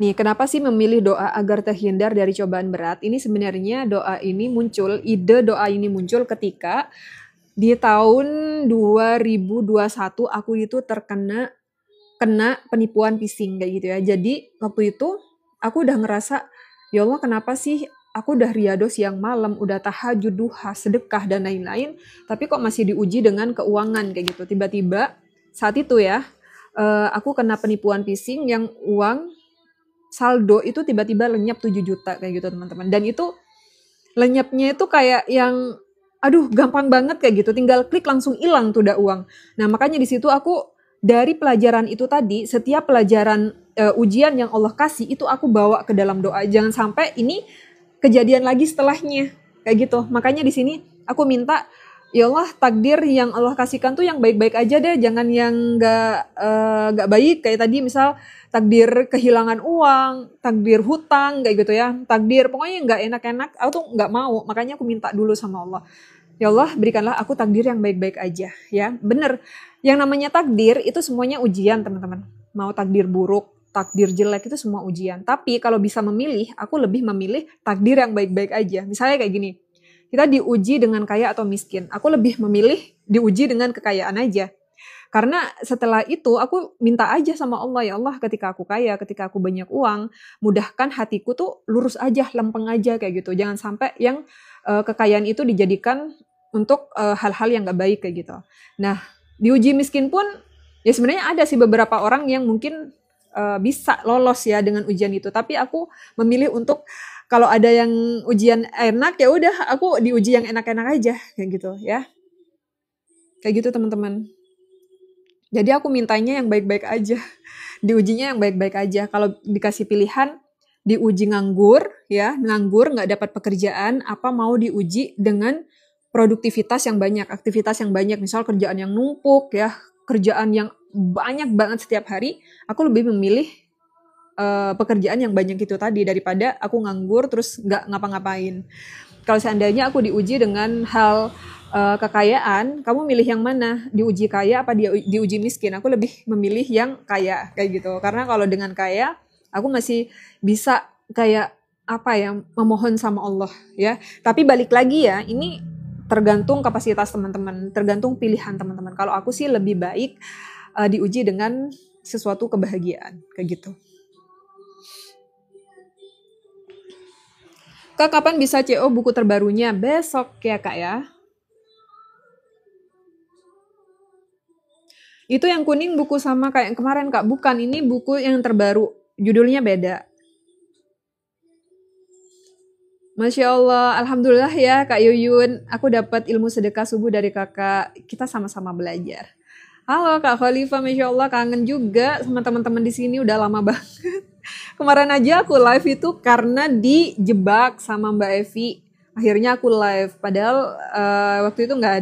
Nih, kenapa sih memilih doa agar terhindar dari cobaan berat? Ini sebenarnya ide doa ini muncul ketika di tahun 2021 aku itu kena penipuan phishing kayak gitu ya. Jadi waktu itu aku udah ngerasa, ya Allah kenapa sih aku udah riado siang malam, udah tahajud, duha, sedekah dan lain-lain, tapi kok masih diuji dengan keuangan kayak gitu. Tiba-tiba saat itu ya, aku kena penipuan phishing yang uang saldo itu tiba-tiba lenyap 7 juta kayak gitu teman-teman. Dan itu lenyapnya itu kayak yang aduh gampang banget kayak gitu, tinggal klik langsung hilang tuh udah uang. Nah, makanya di situ aku dari pelajaran itu tadi, setiap pelajaran ujian yang Allah kasih itu aku bawa ke dalam doa. Jangan sampai ini kejadian lagi setelahnya kayak gitu. Makanya di sini aku minta, ya Allah takdir yang Allah kasihkan tuh yang baik-baik aja deh, jangan yang nggak baik kayak tadi misal takdir kehilangan uang, takdir hutang kayak gitu ya, takdir pokoknya nggak enak-enak, aku tuh nggak mau. Makanya aku minta dulu sama Allah, ya Allah berikanlah aku takdir yang baik-baik aja ya. Bener, yang namanya takdir itu semuanya ujian teman-teman. Mau takdir buruk, takdir jelek itu semua ujian. Tapi kalau bisa memilih, aku lebih memilih takdir yang baik-baik aja. Misalnya kayak gini, kita diuji dengan kaya atau miskin. Aku lebih memilih diuji dengan kekayaan aja. Karena setelah itu aku minta aja sama Allah, ya Allah ketika aku kaya, ketika aku banyak uang, mudahkan hatiku tuh lurus aja, lempeng aja kayak gitu. Jangan sampai yang kekayaan itu dijadikan untuk hal-hal yang gak baik kayak gitu. Nah, diuji miskin pun ya sebenarnya ada sih beberapa orang yang mungkin bisa lolos ya dengan ujian itu. Tapi aku memilih untuk kalau ada yang ujian enak ya udah aku diuji yang enak-enak aja kayak gitu ya. Kayak gitu teman-teman. Jadi aku mintanya yang baik-baik aja. Diujinya yang baik-baik aja. Kalau dikasih pilihan diuji nganggur ya, nganggur nggak dapat pekerjaan, apa mau diuji dengan produktivitas yang banyak, aktivitas yang banyak, misal kerjaan yang numpuk ya, kerjaan yang banyak banget setiap hari, aku lebih memilih pekerjaan yang banyak itu tadi daripada aku nganggur terus nggak ngapa-ngapain. Kalau seandainya aku diuji dengan hal kekayaan, kamu milih yang mana? Diuji kaya apa diuji miskin? Aku lebih memilih yang kaya kayak gitu. Karena kalau dengan kaya, aku masih bisa kayak apa ya, memohon sama Allah ya. Tapi balik lagi ya, ini tergantung kapasitas teman-teman, tergantung pilihan teman-teman. Kalau aku sih lebih baik diuji dengan sesuatu kebahagiaan kayak gitu. Kak, kapan bisa CO buku terbarunya? Besok ya Kak ya. Itu yang kuning buku sama kayak yang kemarin Kak. Bukan, ini buku yang terbaru. Judulnya beda. Masya Allah, Alhamdulillah ya Kak Yuyun. Aku dapat ilmu sedekah subuh dari kakak. Kita sama-sama belajar. Halo Kak Khalifah, Masya Allah kangen juga sama teman-teman di sini. Udah lama banget. Kemarin aja aku live itu karena dijebak sama Mbak Evi. Akhirnya aku live. Padahal waktu itu nggak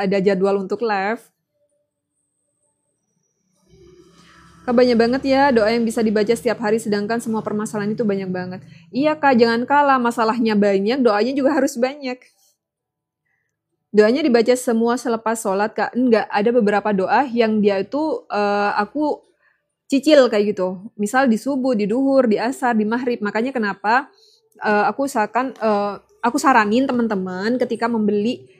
ada jadwal untuk live. Kak banyak banget ya doa yang bisa dibaca setiap hari sedangkan semua permasalahan itu banyak banget. Iya Kak, jangan kalah masalahnya banyak, doanya juga harus banyak. Doanya dibaca semua selepas sholat, Kak. Enggak, ada beberapa doa yang dia itu aku cicil kayak gitu. Misal di subuh, di duhur, di asar, di maghrib. Makanya kenapa aku saranin teman-teman ketika membeli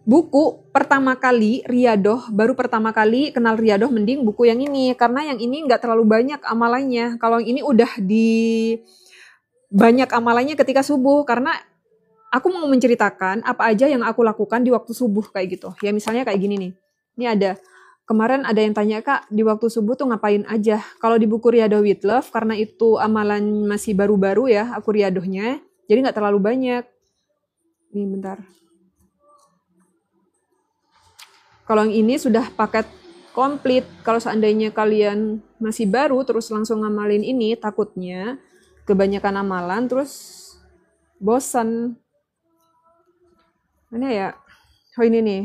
buku pertama kali Riyadoh, baru pertama kali kenal Riyadoh, mending buku yang ini. Karena yang ini nggak terlalu banyak amalannya. Kalau yang ini udah di banyak amalannya ketika subuh. Karena aku mau menceritakan apa aja yang aku lakukan di waktu subuh kayak gitu. Ya misalnya kayak gini nih. Ini ada, kemarin ada yang tanya, Kak, di waktu subuh tuh ngapain aja? Kalau di buku Riyadoh with Love, karena itu amalan masih baru-baru ya, aku riyadohnya, jadi nggak terlalu banyak. Nih bentar. Kalau yang ini sudah paket komplit. Kalau seandainya kalian masih baru terus langsung ngamalin ini, takutnya kebanyakan amalan terus bosan. Mana ya? Oh ini nih.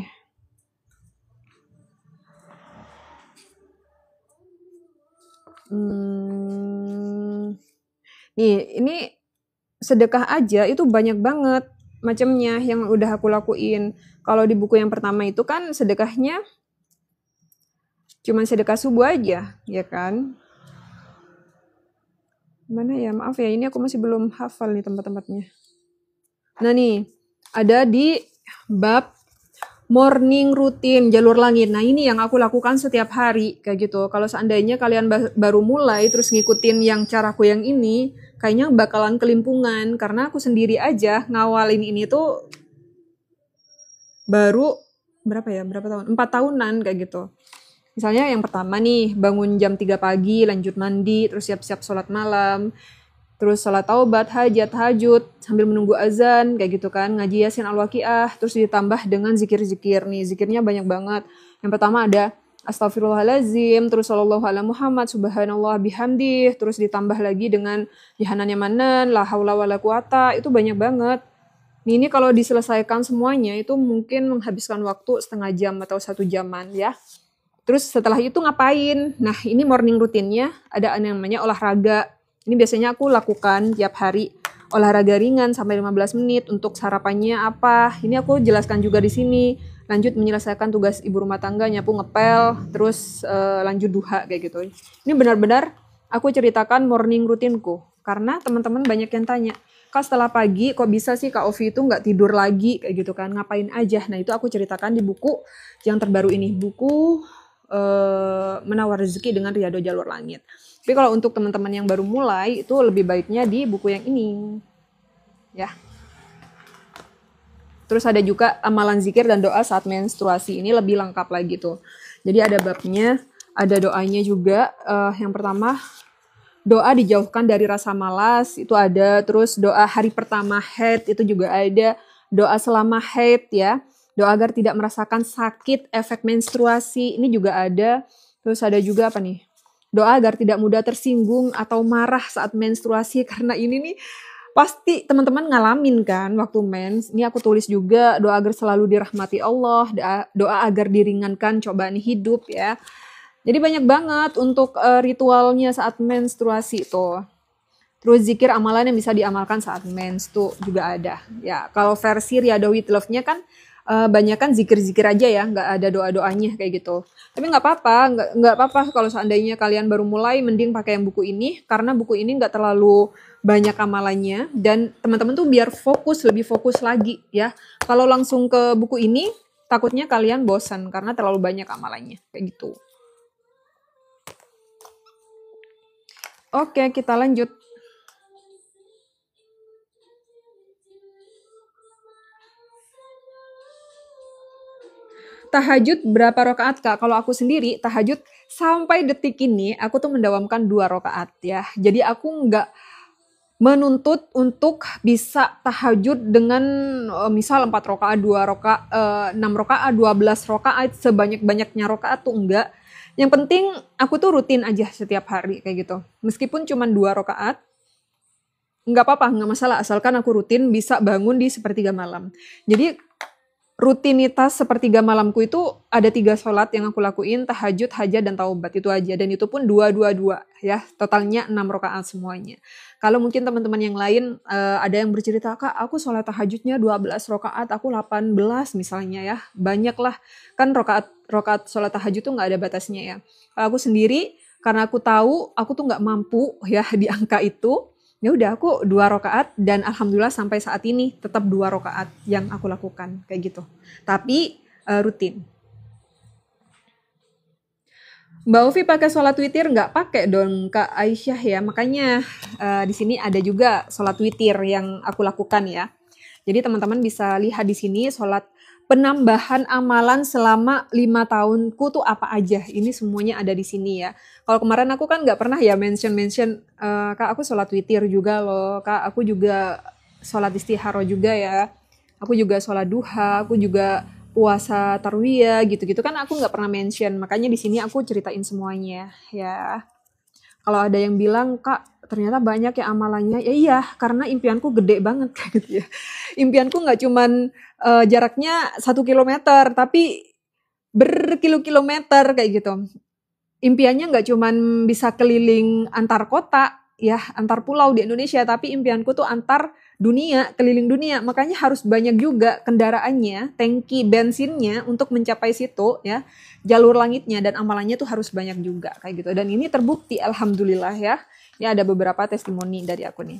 Nih, ini sedekah aja itu banyak banget macamnya yang udah aku lakuin. Kalau di buku yang pertama itu kan sedekahnya cuman sedekah subuh aja, ya kan? Mana ya? Maaf ya, ini aku masih belum hafal nih tempat-tempatnya. Nah nih, ada di bab morning routine jalur langit. Nah ini yang aku lakukan setiap hari kayak gitu. Kalau seandainya kalian baru mulai terus ngikutin yang caraku yang ini, kayaknya bakalan kelimpungan. Karena aku sendiri aja ngawalin ini tuh baru berapa tahun? 4 tahunan kayak gitu. Misalnya yang pertama nih, bangun jam 3 pagi, lanjut mandi, terus siap-siap sholat malam, terus sholat taubat, hajat, tahajud, sambil menunggu azan, kayak gitu kan, ngaji Yasin Al-Waqiah, terus ditambah dengan zikir-zikir nih, zikirnya banyak banget. Yang pertama ada Astaghfirullahalazim, terus sallallahu ala Muhammad, subhanallah bihamdih, terus ditambah lagi dengan yahanannya manan, la haula wala quwata, itu banyak banget. Ini kalau diselesaikan semuanya itu mungkin menghabiskan waktu setengah jam atau 1 jaman ya. Terus setelah itu ngapain? Nah ini morning rutinnya ada yang namanya olahraga. Ini biasanya aku lakukan tiap hari. Olahraga ringan sampai 15 menit. Untuk sarapannya apa? Ini aku jelaskan juga di sini. Lanjut menyelesaikan tugas ibu rumah tangga, nyapu, ngepel, terus lanjut duha kayak gitu. Ini benar-benar aku ceritakan morning rutinku. Karena teman-teman banyak yang tanya, Kak setelah pagi kok bisa sih Kak Ovi itu nggak tidur lagi kayak gitu kan, ngapain aja? Nah itu aku ceritakan di buku yang terbaru ini, buku Menawar Rezeki dengan Riyadoh Jalur Langit. Tapi kalau untuk teman-teman yang baru mulai itu lebih baiknya di buku yang ini ya. Terus ada juga amalan zikir dan doa saat menstruasi, ini lebih lengkap lagi tuh. Jadi ada babnya, ada doanya juga. Yang pertama doa dijauhkan dari rasa malas, itu ada. Terus doa hari pertama haid itu juga ada. Doa selama haid ya. Doa agar tidak merasakan sakit efek menstruasi, ini juga ada. Terus ada juga apa nih? Doa agar tidak mudah tersinggung atau marah saat menstruasi, karena ini nih pasti teman-teman ngalamin kan waktu mens. Ini aku tulis juga, doa agar selalu dirahmati Allah, doa agar diringankan cobaan hidup ya. Jadi banyak banget untuk ritualnya saat menstruasi tuh. Terus zikir amalan yang bisa diamalkan saat mens tuh juga ada. Ya, kalau versi Riyadoh with Love-nya kan banyak kan zikir-zikir aja ya, nggak ada doa-doanya kayak gitu. Tapi nggak apa-apa, nggak apa-apa kalau seandainya kalian baru mulai, mending pakai yang buku ini karena buku ini nggak terlalu banyak amalannya dan teman-teman tuh biar fokus, lebih fokus lagi ya. Kalau langsung ke buku ini takutnya kalian bosan karena terlalu banyak amalannya kayak gitu. Oke, kita lanjut. Tahajud berapa rakaat Kak? Kalau aku sendiri tahajud sampai detik ini aku tuh mendawamkan 2 rakaat ya. Jadi aku nggak menuntut untuk bisa tahajud dengan misal 4 rakaat, 2 rakaat, 6 rakaat, 12 rakaat, sebanyak-banyaknya rakaat tuh enggak. Yang penting aku tuh rutin aja setiap hari kayak gitu. Meskipun cuma 2 rakaat, nggak apa-apa, nggak masalah asalkan aku rutin bisa bangun di sepertiga malam. Jadi rutinitas sepertiga malamku itu ada 3 sholat yang aku lakuin, tahajud, hajat, dan taubat, itu aja. Dan itu pun 2, 2, 2 ya, totalnya 6 rakaat semuanya. Kalau mungkin teman-teman yang lain ada yang bercerita, Kak, aku sholat tahajudnya 12 rakaat, aku 18 misalnya ya, banyak lah. Kan rakaat sholat tahajud tuh nggak ada batasnya ya. Kalau aku sendiri, karena aku tahu aku tuh nggak mampu ya di angka itu, ya udah aku 2 rakaat dan alhamdulillah sampai saat ini tetap 2 rakaat yang aku lakukan kayak gitu. Tapi rutin. Mbak Ovi pakai sholat witir nggak? Pakai dong Kak Aisyah ya. Makanya di sini ada juga sholat witir yang aku lakukan ya. Jadi teman-teman bisa lihat di sini sholat penambahan amalan selama 5 tahunku tuh apa aja. Ini semuanya ada di sini ya. Kalau kemarin aku kan nggak pernah ya mention, Kak aku sholat witir juga loh. Kak aku juga sholat istiharo juga ya. Aku juga sholat duha, aku juga puasa tarwiyah gitu-gitu kan aku nggak pernah mention. Makanya di sini aku ceritain semuanya ya. Kalau ada yang bilang, Kak, ternyata banyak ya amalannya. Ya iya, karena impianku gede banget kayak gitu ya. Impianku nggak cuman jaraknya 1 kilometer, tapi berkilo-kilometer kayak gitu. Impiannya nggak cuman bisa keliling antar kota, ya antar pulau di Indonesia, tapi impianku tuh antar dunia, keliling dunia. Makanya harus banyak juga kendaraannya, tangki bensinnya untuk mencapai situ ya. Jalur langitnya dan amalannya tuh harus banyak juga kayak gitu. Dan ini terbukti alhamdulillah ya. Ini ada beberapa testimoni dari aku nih.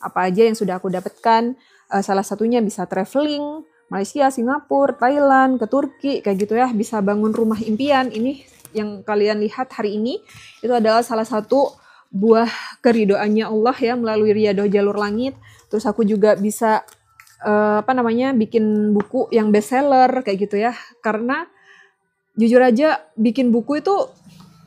Apa aja yang sudah aku dapatkan? Salah satunya bisa traveling, Malaysia, Singapura, Thailand, ke Turki kayak gitu ya. Bisa bangun rumah impian. Ini yang kalian lihat hari ini itu adalah salah satu buah keridoannya Allah ya melalui Riyadhah Jalur Langit. Terus aku juga bisa bikin buku yang bestseller kayak gitu ya. Karena jujur aja bikin buku itu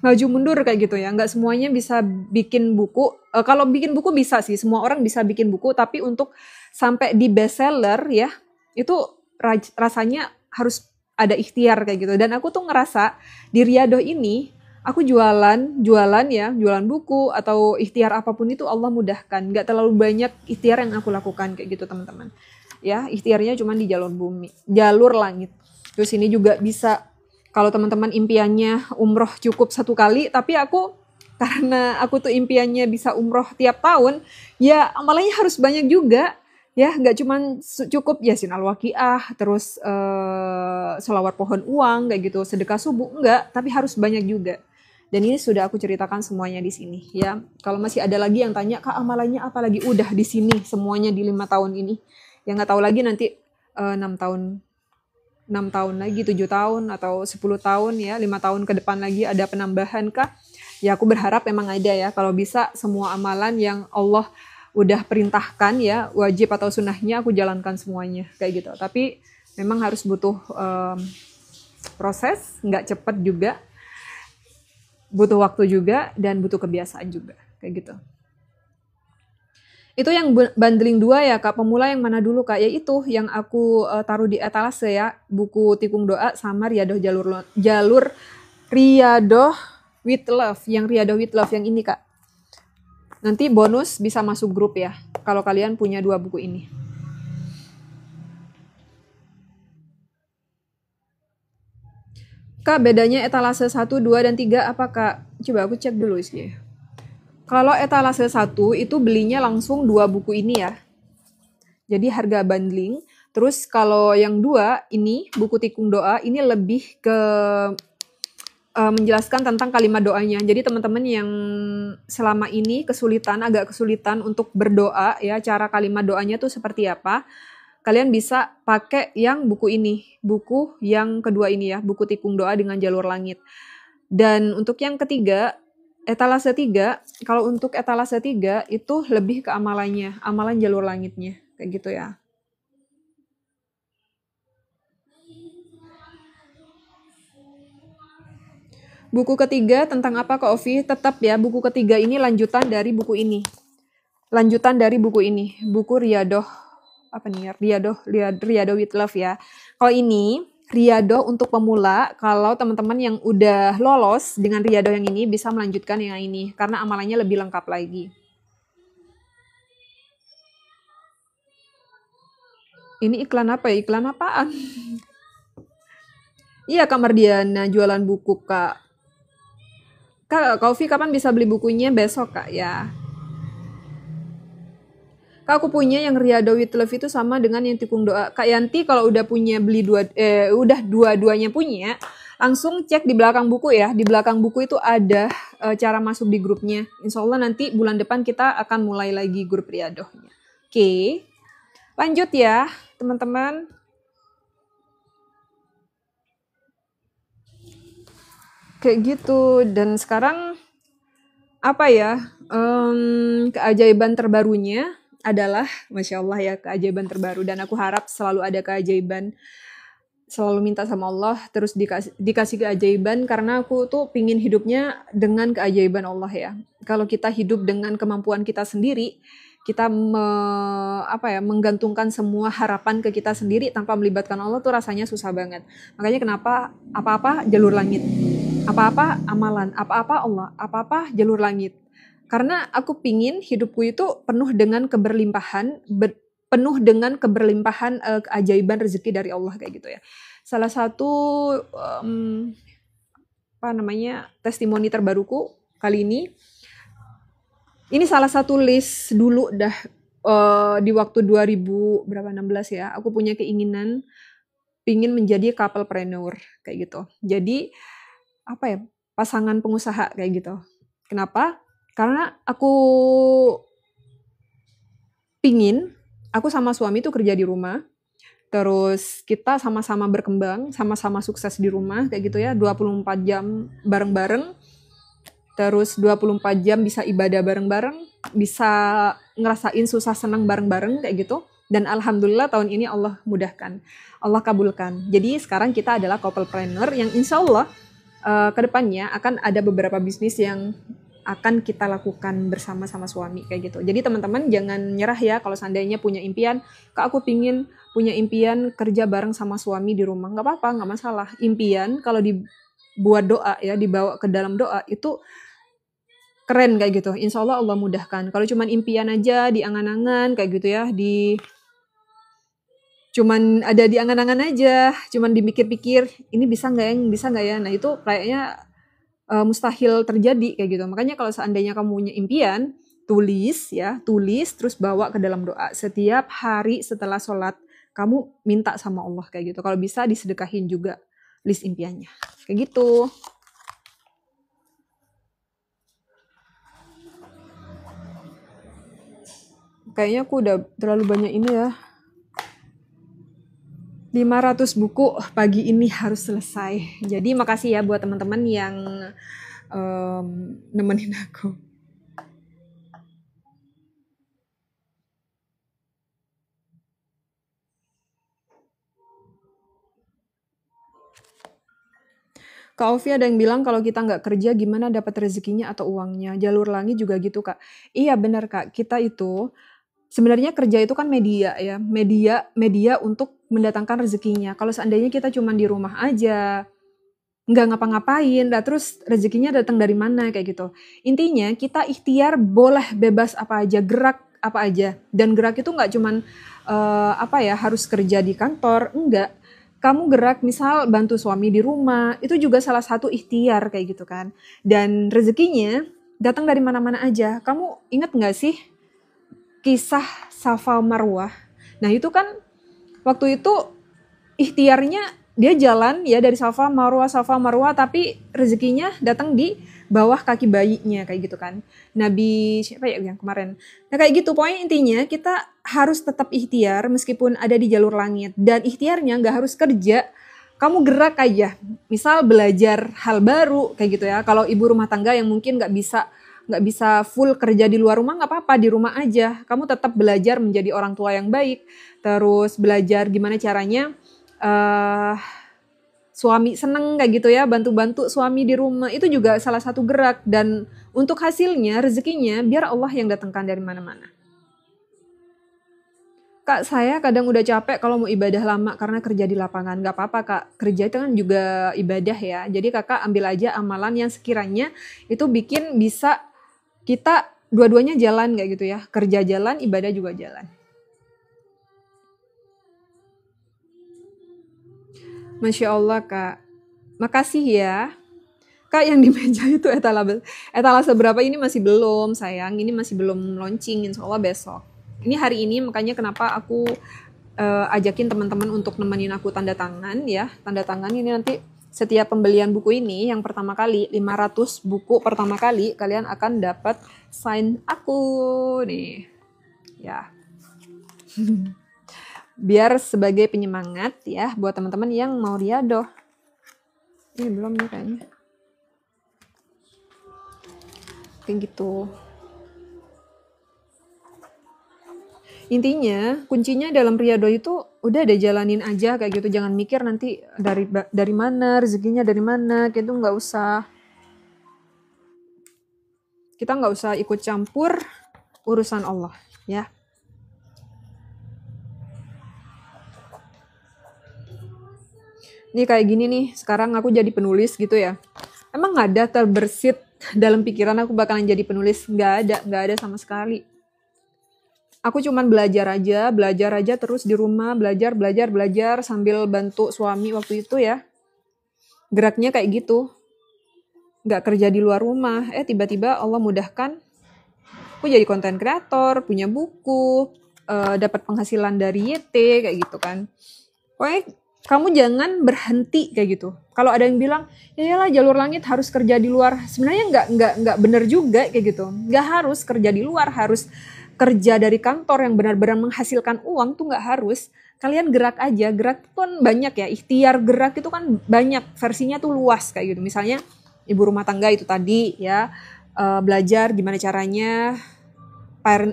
maju mundur kayak gitu ya. Nggak semuanya bisa bikin buku. Kalau bikin buku bisa sih, semua orang bisa bikin buku. Tapi untuk sampai di bestseller ya, itu rasanya harus ada ikhtiar kayak gitu. Dan aku tuh ngerasa di Riyadhah ini, aku jualan buku atau ikhtiar apapun itu Allah mudahkan. Nggak terlalu banyak ikhtiar yang aku lakukan kayak gitu teman-teman. Ya, ikhtiarnya cuma di jalur langit. Terus ini juga bisa kalau teman-teman impiannya umroh cukup 1 kali, tapi karena aku tuh impiannya bisa umroh tiap tahun, ya amalannya harus banyak juga. Ya, nggak cuma cukup Yasin Al-Waqiah, terus sholawat pohon uang, kayak gitu, sedekah subuh, enggak, tapi harus banyak juga. Dan ini sudah aku ceritakan semuanya di sini. Ya, kalau masih ada lagi yang tanya, Kak amalannya apa lagi? Udah di sini semuanya di 5 tahun ini. Yang nggak tahu lagi nanti 6 tahun lagi, 7 tahun, atau 10 tahun ya, 5 tahun ke depan lagi ada penambahan kah? Ya aku berharap memang ada ya, kalau bisa semua amalan yang Allah udah perintahkan ya, wajib atau sunnahnya aku jalankan semuanya, kayak gitu. Tapi memang harus butuh proses, nggak cepat juga, butuh waktu juga, dan butuh kebiasaan juga, kayak gitu. Itu yang bundling 2 ya Kak, pemula yang mana dulu Kak? Ya itu yang aku taruh di etalase ya, buku Tikung Doa sama Riyadhah Jalur Riyadhah with Love, yang Riyadhah with Love yang ini Kak. Nanti bonus bisa masuk grup ya, kalau kalian punya 2 buku ini. Kak, bedanya etalase 1, 2, dan 3 apa Kak? Coba aku cek dulu sih. Kalau etalase 1 itu belinya langsung 2 buku ini ya. Jadi harga bundling. Terus kalau yang 2 ini, buku Tikung Doa, ini lebih ke menjelaskan tentang kalimat doanya. Jadi teman-teman yang selama ini agak kesulitan untuk berdoa ya, cara kalimat doanya tuh seperti apa, kalian bisa pakai yang buku ini. Buku yang kedua ini ya, buku Tikung Doa dengan Jalur Langit. Dan untuk yang ketiga, etalase 3, kalau untuk etalase 3 itu lebih ke amalannya, amalan jalur langitnya, kayak gitu ya. Buku ketiga tentang apa Kak Ovi? Tetap ya, buku ketiga ini lanjutan dari buku ini. Buku Riyadhah, Riyadhah with Love ya. Kalau ini Riyadhah untuk pemula, kalau teman-teman yang udah lolos dengan Riyadhah yang ini bisa melanjutkan yang ini karena amalannya lebih lengkap lagi. Ini iklan apa ya? Iklan apaan? Iya Kak Mardiana jualan buku Kak. Kak Kaufi kapan bisa beli bukunya? Besok Kak ya. Kak aku punya yang Riyadhah with Love itu sama dengan yang Tikung Doa. Kak Yanti kalau udah punya beli udah dua-duanya punya, langsung cek di belakang buku ya. Di belakang buku itu ada cara masuk di grupnya. Insya Allah nanti bulan depan kita akan mulai lagi grup Riyadhahnya. Oke, lanjut ya teman-teman. Kayak gitu. Dan sekarang apa ya? Keajaiban terbarunya adalah, Masya Allah ya, keajaiban terbaru. Dan aku harap selalu ada keajaiban. Selalu minta sama Allah, terus dikasih keajaiban. Karena aku tuh pingin hidupnya dengan keajaiban Allah ya. Kalau kita hidup dengan kemampuan kita sendiri, kita menggantungkan semua harapan ke kita sendiri tanpa melibatkan Allah tuh rasanya susah banget. Makanya kenapa apa-apa jalur langit. Apa-apa amalan, apa-apa Allah, apa-apa jalur langit. Karena aku pingin hidupku itu penuh dengan keberlimpahan, keajaiban rezeki dari Allah kayak gitu ya. Salah satu testimoni terbaruku kali ini salah satu list dulu dah di waktu 2016 ya. Aku punya keinginan pingin menjadi couplepreneur kayak gitu. Jadi pasangan pengusaha kayak gitu. Kenapa? Karena aku pingin aku sama suami tuh kerja di rumah, terus kita sama-sama berkembang, sama-sama sukses di rumah kayak gitu ya, 24 jam bareng-bareng, terus 24 jam bisa ibadah bareng-bareng, bisa ngerasain susah senang bareng-bareng kayak gitu. Dan alhamdulillah tahun ini Allah mudahkan, Allah kabulkan. Jadi sekarang kita adalah couplepreneur yang insya Allah kedepannya akan ada beberapa bisnis yang akan kita lakukan bersama-sama suami kayak gitu. Jadi teman-teman jangan nyerah ya kalau seandainya punya impian, Kak aku pingin punya impian kerja bareng sama suami di rumah. Nggak apa-apa, nggak masalah. Impian kalau dibuat doa ya, dibawa ke dalam doa itu keren kayak gitu. Insya Allah Allah mudahkan. Kalau cuman impian aja di angan-angan kayak gitu ya, cuman ada di angan-angan aja, cuman dimikir-pikir ini bisa nggak ya, nah itu kayaknya mustahil terjadi kayak gitu. Makanya kalau seandainya kamu punya impian, tulis terus bawa ke dalam doa setiap hari setelah sholat, kamu minta sama Allah kayak gitu. Kalau bisa disedekahin juga list impiannya kayak gitu. Kayaknya aku udah terlalu banyak ini ya. 500 buku pagi ini harus selesai. Jadi makasih ya buat teman-teman yang nemenin aku. Kak Ovi ada yang bilang kalau kita nggak kerja gimana dapat rezekinya atau uangnya. Jalur langit juga gitu Kak. Iya benar Kak, kita itu sebenarnya kerja itu kan media ya. Media untuk mendatangkan rezekinya. Kalau seandainya kita cuma di rumah aja, nggak ngapa-ngapain, terus rezekinya datang dari mana kayak gitu. Intinya kita ikhtiar boleh bebas apa aja, gerak apa aja. Dan gerak itu nggak cuman harus kerja di kantor, enggak. Kamu gerak misal bantu suami di rumah, itu juga salah satu ikhtiar kayak gitu kan. Dan rezekinya datang dari mana-mana aja. Kamu ingat nggak sih kisah Safa Marwah? Nah itu kan waktu itu ikhtiarnya dia jalan ya dari Safa Marwah, tapi rezekinya datang di bawah kaki bayinya kayak gitu kan. Nabi siapa ya yang kemarin. Nah kayak gitu, pokoknya intinya kita harus tetap ikhtiar meskipun ada di jalur langit. Dan ikhtiarnya nggak harus kerja, kamu gerak aja. Misal belajar hal baru kayak gitu ya. Kalau ibu rumah tangga yang mungkin nggak bisa full kerja di luar rumah, nggak apa-apa, di rumah aja. Kamu tetap belajar menjadi orang tua yang baik. Terus belajar gimana caranya suami seneng kayak gitu ya, bantu-bantu suami di rumah, itu juga salah satu gerak. Dan untuk hasilnya, rezekinya biar Allah yang datangkan dari mana-mana. Kak, saya kadang udah capek kalau mau ibadah lama karena kerja di lapangan. Gak apa-apa Kak, kerja itu kan juga ibadah ya. Jadi Kakak ambil aja amalan yang sekiranya itu bikin bisa kita dua-duanya jalan kayak gitu ya. Kerja jalan, ibadah juga jalan. Masya Allah Kak. Makasih ya. Kak yang di meja itu etalase berapa ini masih belum sayang. Ini masih belum launching, insya Allah besok. Ini hari ini makanya kenapa aku ajakin teman-teman untuk nemenin aku tanda tangan ya. Tanda tangan ini nanti setiap pembelian buku ini yang pertama kali 500 buku pertama kali kalian akan dapat sign aku nih. Ya. Biar sebagai penyemangat ya buat teman-teman yang mau riadoh. Ini belum nih kayaknya. Kayak gitu. Intinya kuncinya dalam riadoh itu udah ada jalanin aja kayak gitu, jangan mikir nanti dari mana rezekinya, dari mana, kayak itu nggak usah. Kita nggak usah ikut campur urusan Allah ya. Nih kayak gini nih, sekarang aku jadi penulis gitu ya. Emang nggak ada terbersit dalam pikiran aku bakalan jadi penulis, nggak ada sama sekali. Aku cuman belajar aja terus di rumah, belajar sambil bantu suami waktu itu ya. Geraknya kayak gitu. Nggak kerja di luar rumah, tiba-tiba Allah mudahkan. Aku jadi konten kreator, punya buku, dapat penghasilan dari YT, kayak gitu kan. Pokoknya kamu jangan berhenti kayak gitu. Kalau ada yang bilang, ya iyalah jalur langit harus kerja di luar. Sebenarnya nggak bener juga kayak gitu. Nggak harus kerja di luar, harus kerja dari kantor yang benar-benar menghasilkan uang tuh nggak harus. Kalian gerak aja, gerak itu kan banyak ya, ikhtiar gerak itu kan banyak, versinya tuh luas kayak gitu. Misalnya ibu rumah tangga itu tadi ya, belajar gimana caranya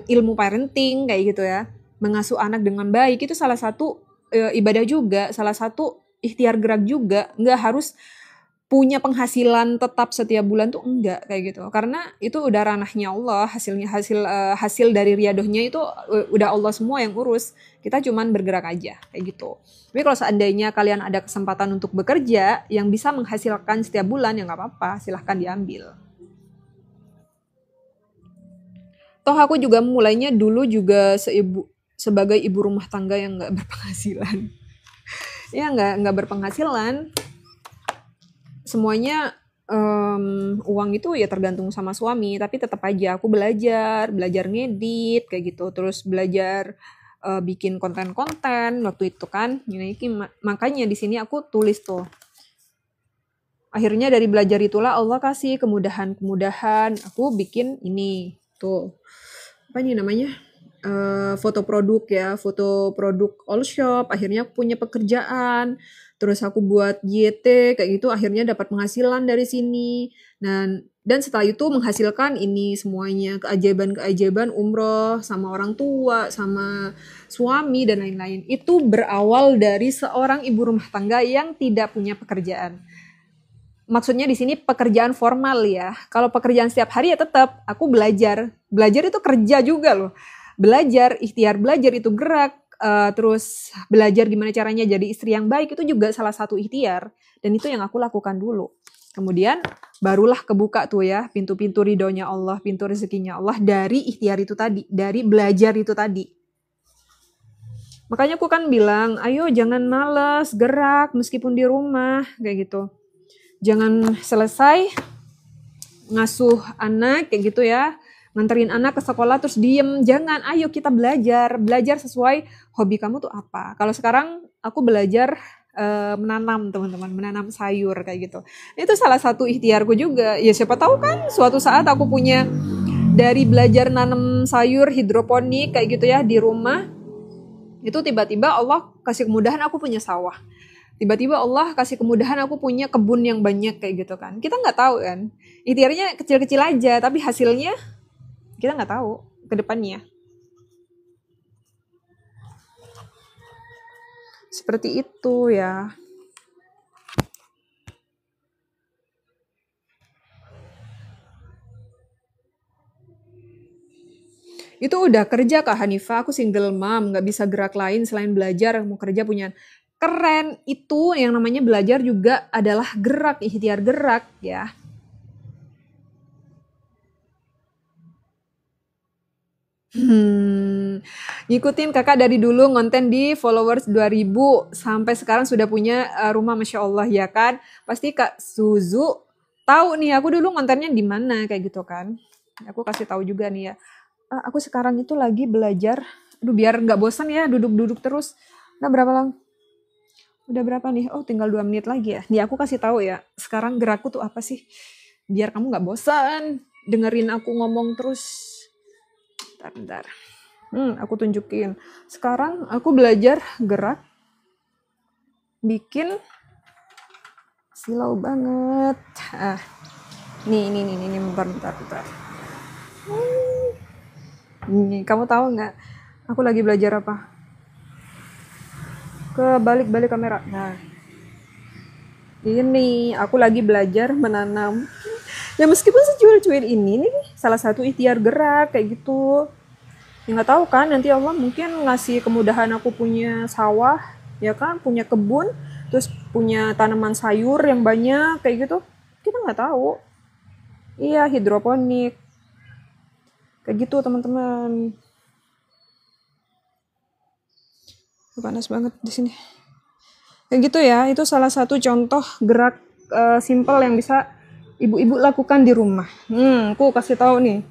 ilmu parenting kayak gitu ya, mengasuh anak dengan baik, itu salah satu ibadah juga, salah satu ikhtiar gerak juga. Nggak harus punya penghasilan tetap setiap bulan tuh enggak kayak gitu, karena itu udah ranahnya Allah, hasil dari riadohnya itu udah Allah semua yang urus, kita cuman bergerak aja kayak gitu. Tapi kalau seandainya kalian ada kesempatan untuk bekerja yang bisa menghasilkan setiap bulan ya nggak apa-apa, silahkan diambil. Toh aku juga mulainya dulu juga sebagai ibu rumah tangga yang nggak berpenghasilan. Ya nggak berpenghasilan. Semuanya uang itu ya tergantung sama suami, tapi tetap aja aku belajar ngedit kayak gitu, terus belajar bikin konten-konten waktu itu kan. Makanya di sini aku tulis tuh. Akhirnya dari belajar itulah Allah kasih kemudahan, aku bikin ini tuh. Apa ini namanya? Foto produk ya, foto produk all shop. Akhirnya aku punya pekerjaan. Terus aku buat YT kayak gitu, akhirnya dapat penghasilan dari sini. Dan setelah itu menghasilkan ini semuanya, keajaiban umroh sama orang tua, sama suami dan lain-lain. Itu berawal dari seorang ibu rumah tangga yang tidak punya pekerjaan. Maksudnya di sini pekerjaan formal ya. Kalau pekerjaan setiap hari ya tetap aku belajar. Belajar itu kerja juga loh. Belajar, ikhtiar belajar itu gerak. Terus belajar gimana caranya jadi istri yang baik itu juga salah satu ikhtiar, dan itu yang aku lakukan dulu. Kemudian barulah kebuka tuh ya pintu-pintu ridhonya Allah, pintu rezekinya Allah dari ikhtiar itu tadi, dari belajar itu tadi. Makanya aku kan bilang, ayo jangan malas, gerak meskipun di rumah kayak gitu. Jangan selesai ngasuh anak kayak gitu ya, nganterin anak ke sekolah terus diem, jangan. Ayo kita belajar sesuai hobi kamu tuh apa. Kalau sekarang aku belajar menanam, teman-teman, menanam sayur kayak gitu. Itu salah satu ikhtiarku juga. Ya siapa tahu kan suatu saat aku punya, dari belajar nanam sayur hidroponik kayak gitu ya di rumah, itu tiba-tiba Allah kasih kemudahan aku punya sawah. Tiba-tiba Allah kasih kemudahan aku punya kebun yang banyak kayak gitu kan. Kita nggak tahu kan. Ikhtiarnya kecil-kecil aja, tapi hasilnya kita nggak tahu ke depannya. Seperti itu ya. Itu udah kerja Kak Hanifah, aku single mom, nggak bisa gerak lain selain belajar, mau kerja punya. Keren, itu yang namanya belajar juga adalah gerak, ikhtiar gerak ya. Ngikutin kakak dari dulu ngonten di followers 2000 sampai sekarang sudah punya rumah, Masya Allah ya kan. Pasti Kak Suzu tahu nih aku dulu ngontennya di mana kayak gitu kan. Aku kasih tahu juga nih ya. Aku sekarang itu lagi belajar. Aduh biar nggak bosan ya duduk-duduk terus. Nah berapa lang? Udah berapa nih? Oh tinggal 2 menit lagi ya. Nih aku kasih tahu ya. Sekarang gerakku tuh apa sih? Biar kamu nggak bosan dengerin aku ngomong terus. Bentar. Aku tunjukin. Sekarang aku belajar gerak. Bikin silau banget. Nih, bentar. Nih, kamu tahu nggak? Aku lagi belajar apa? Balik kamera. Nah, ini aku lagi belajar menanam. Ya meskipun secuil-cuil ini nih, salah satu ikhtiar gerak kayak gitu. Ya nggak tahu kan, nanti Allah mungkin ngasih kemudahan aku punya sawah, ya kan, punya kebun, terus punya tanaman sayur yang banyak kayak gitu. Kita nggak tahu. Iya, hidroponik. Kayak gitu teman-teman. Panas banget di sini. Kayak gitu ya, itu salah satu contoh gerak simple yang bisa ibu-ibu lakukan di rumah. Aku kasih tahu nih.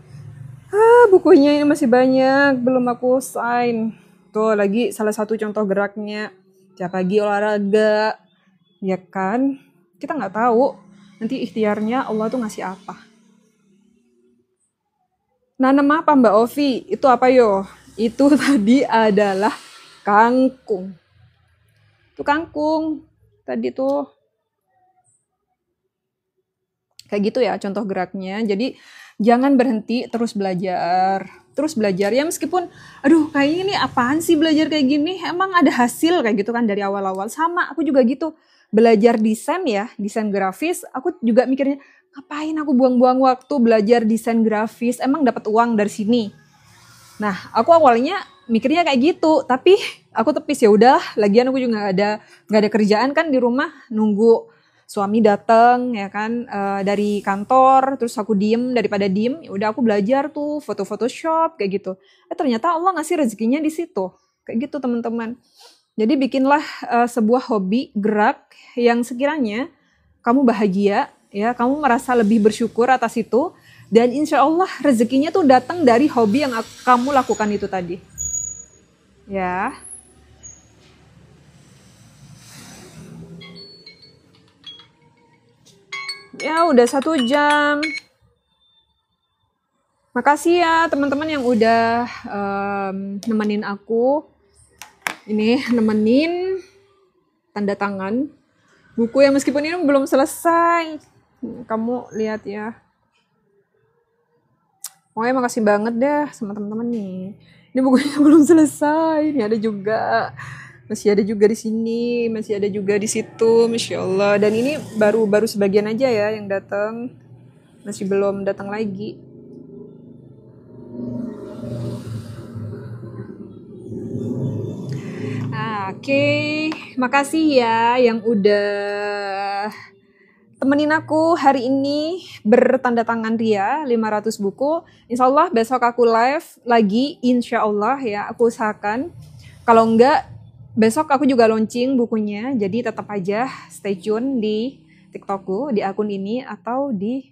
Bukunya ini masih banyak, belum aku sign. Tuh lagi salah satu contoh geraknya. Tiap pagi olahraga, ya kan? Kita nggak tahu nanti ikhtiarnya Allah tuh ngasih apa. Nanam apa Mbak Ovi? Itu apa yo? Itu tadi adalah kangkung. Itu kangkung. Tadi tuh. Kayak gitu ya contoh geraknya. Jadi jangan berhenti terus belajar. Ya meskipun aduh kayaknya ini apaan sih belajar kayak gini? Emang ada hasil kayak gitu kan dari awal-awal. Sama aku juga gitu. Belajar desain ya, desain grafis, aku juga mikirnya ngapain aku buang-buang waktu belajar desain grafis? Emang dapat uang dari sini? Nah, aku awalnya mikirnya kayak gitu, tapi aku tepis ya udah. Lagian aku juga nggak ada kerjaan kan di rumah, nunggu suami datang ya kan dari kantor, terus aku diem, daripada diem ya udah aku belajar tuh foto Photoshop kayak gitu. Ternyata Allah ngasih rezekinya di situ. Kayak gitu teman-teman. Jadi bikinlah sebuah hobi gerak yang sekiranya kamu bahagia ya, kamu merasa lebih bersyukur atas itu dan insya Allah rezekinya tuh datang dari hobi yang kamu lakukan itu tadi. Ya. Ya udah 1 jam. Makasih ya teman-teman yang udah nemenin aku. Ini nemenin tanda tangan buku yang meskipun ini belum selesai. Kamu lihat ya. Pokoknya makasih banget deh sama teman-teman nih. Ini bukunya belum selesai. Ini ada juga. Masih ada juga di sini, masih ada juga di situ, Masya Allah. Dan ini baru sebagian aja ya yang datang, masih belum datang lagi. Oke, makasih ya yang udah temenin aku hari ini bertanda tangan Ria 500 buku. Insya Allah besok aku live lagi, insya Allah ya, aku usahakan. Kalau enggak, besok aku juga launching bukunya, jadi tetap aja stay tune di TikTokku, di akun ini, atau di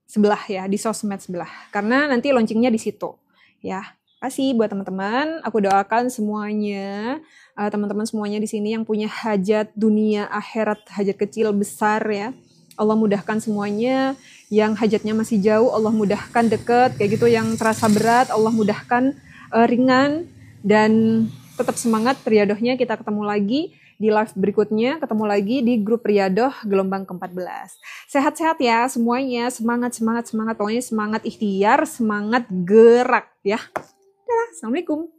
sebelah ya, di sosmed sebelah. Karena nanti launchingnya di situ ya. Kasih buat teman-teman, aku doakan semuanya, teman-teman semuanya di sini yang punya hajat dunia, akhirat, hajat kecil, besar ya. Allah mudahkan semuanya, yang hajatnya masih jauh, Allah mudahkan deket, kayak gitu yang terasa berat, Allah mudahkan ringan, dan tetap semangat Riyadohnya. Kita ketemu lagi di live berikutnya, ketemu lagi di grup Riyadoh gelombang ke-14. Sehat-sehat ya semuanya, semangat, pokoknya semangat ikhtiar, semangat gerak ya. Assalamualaikum.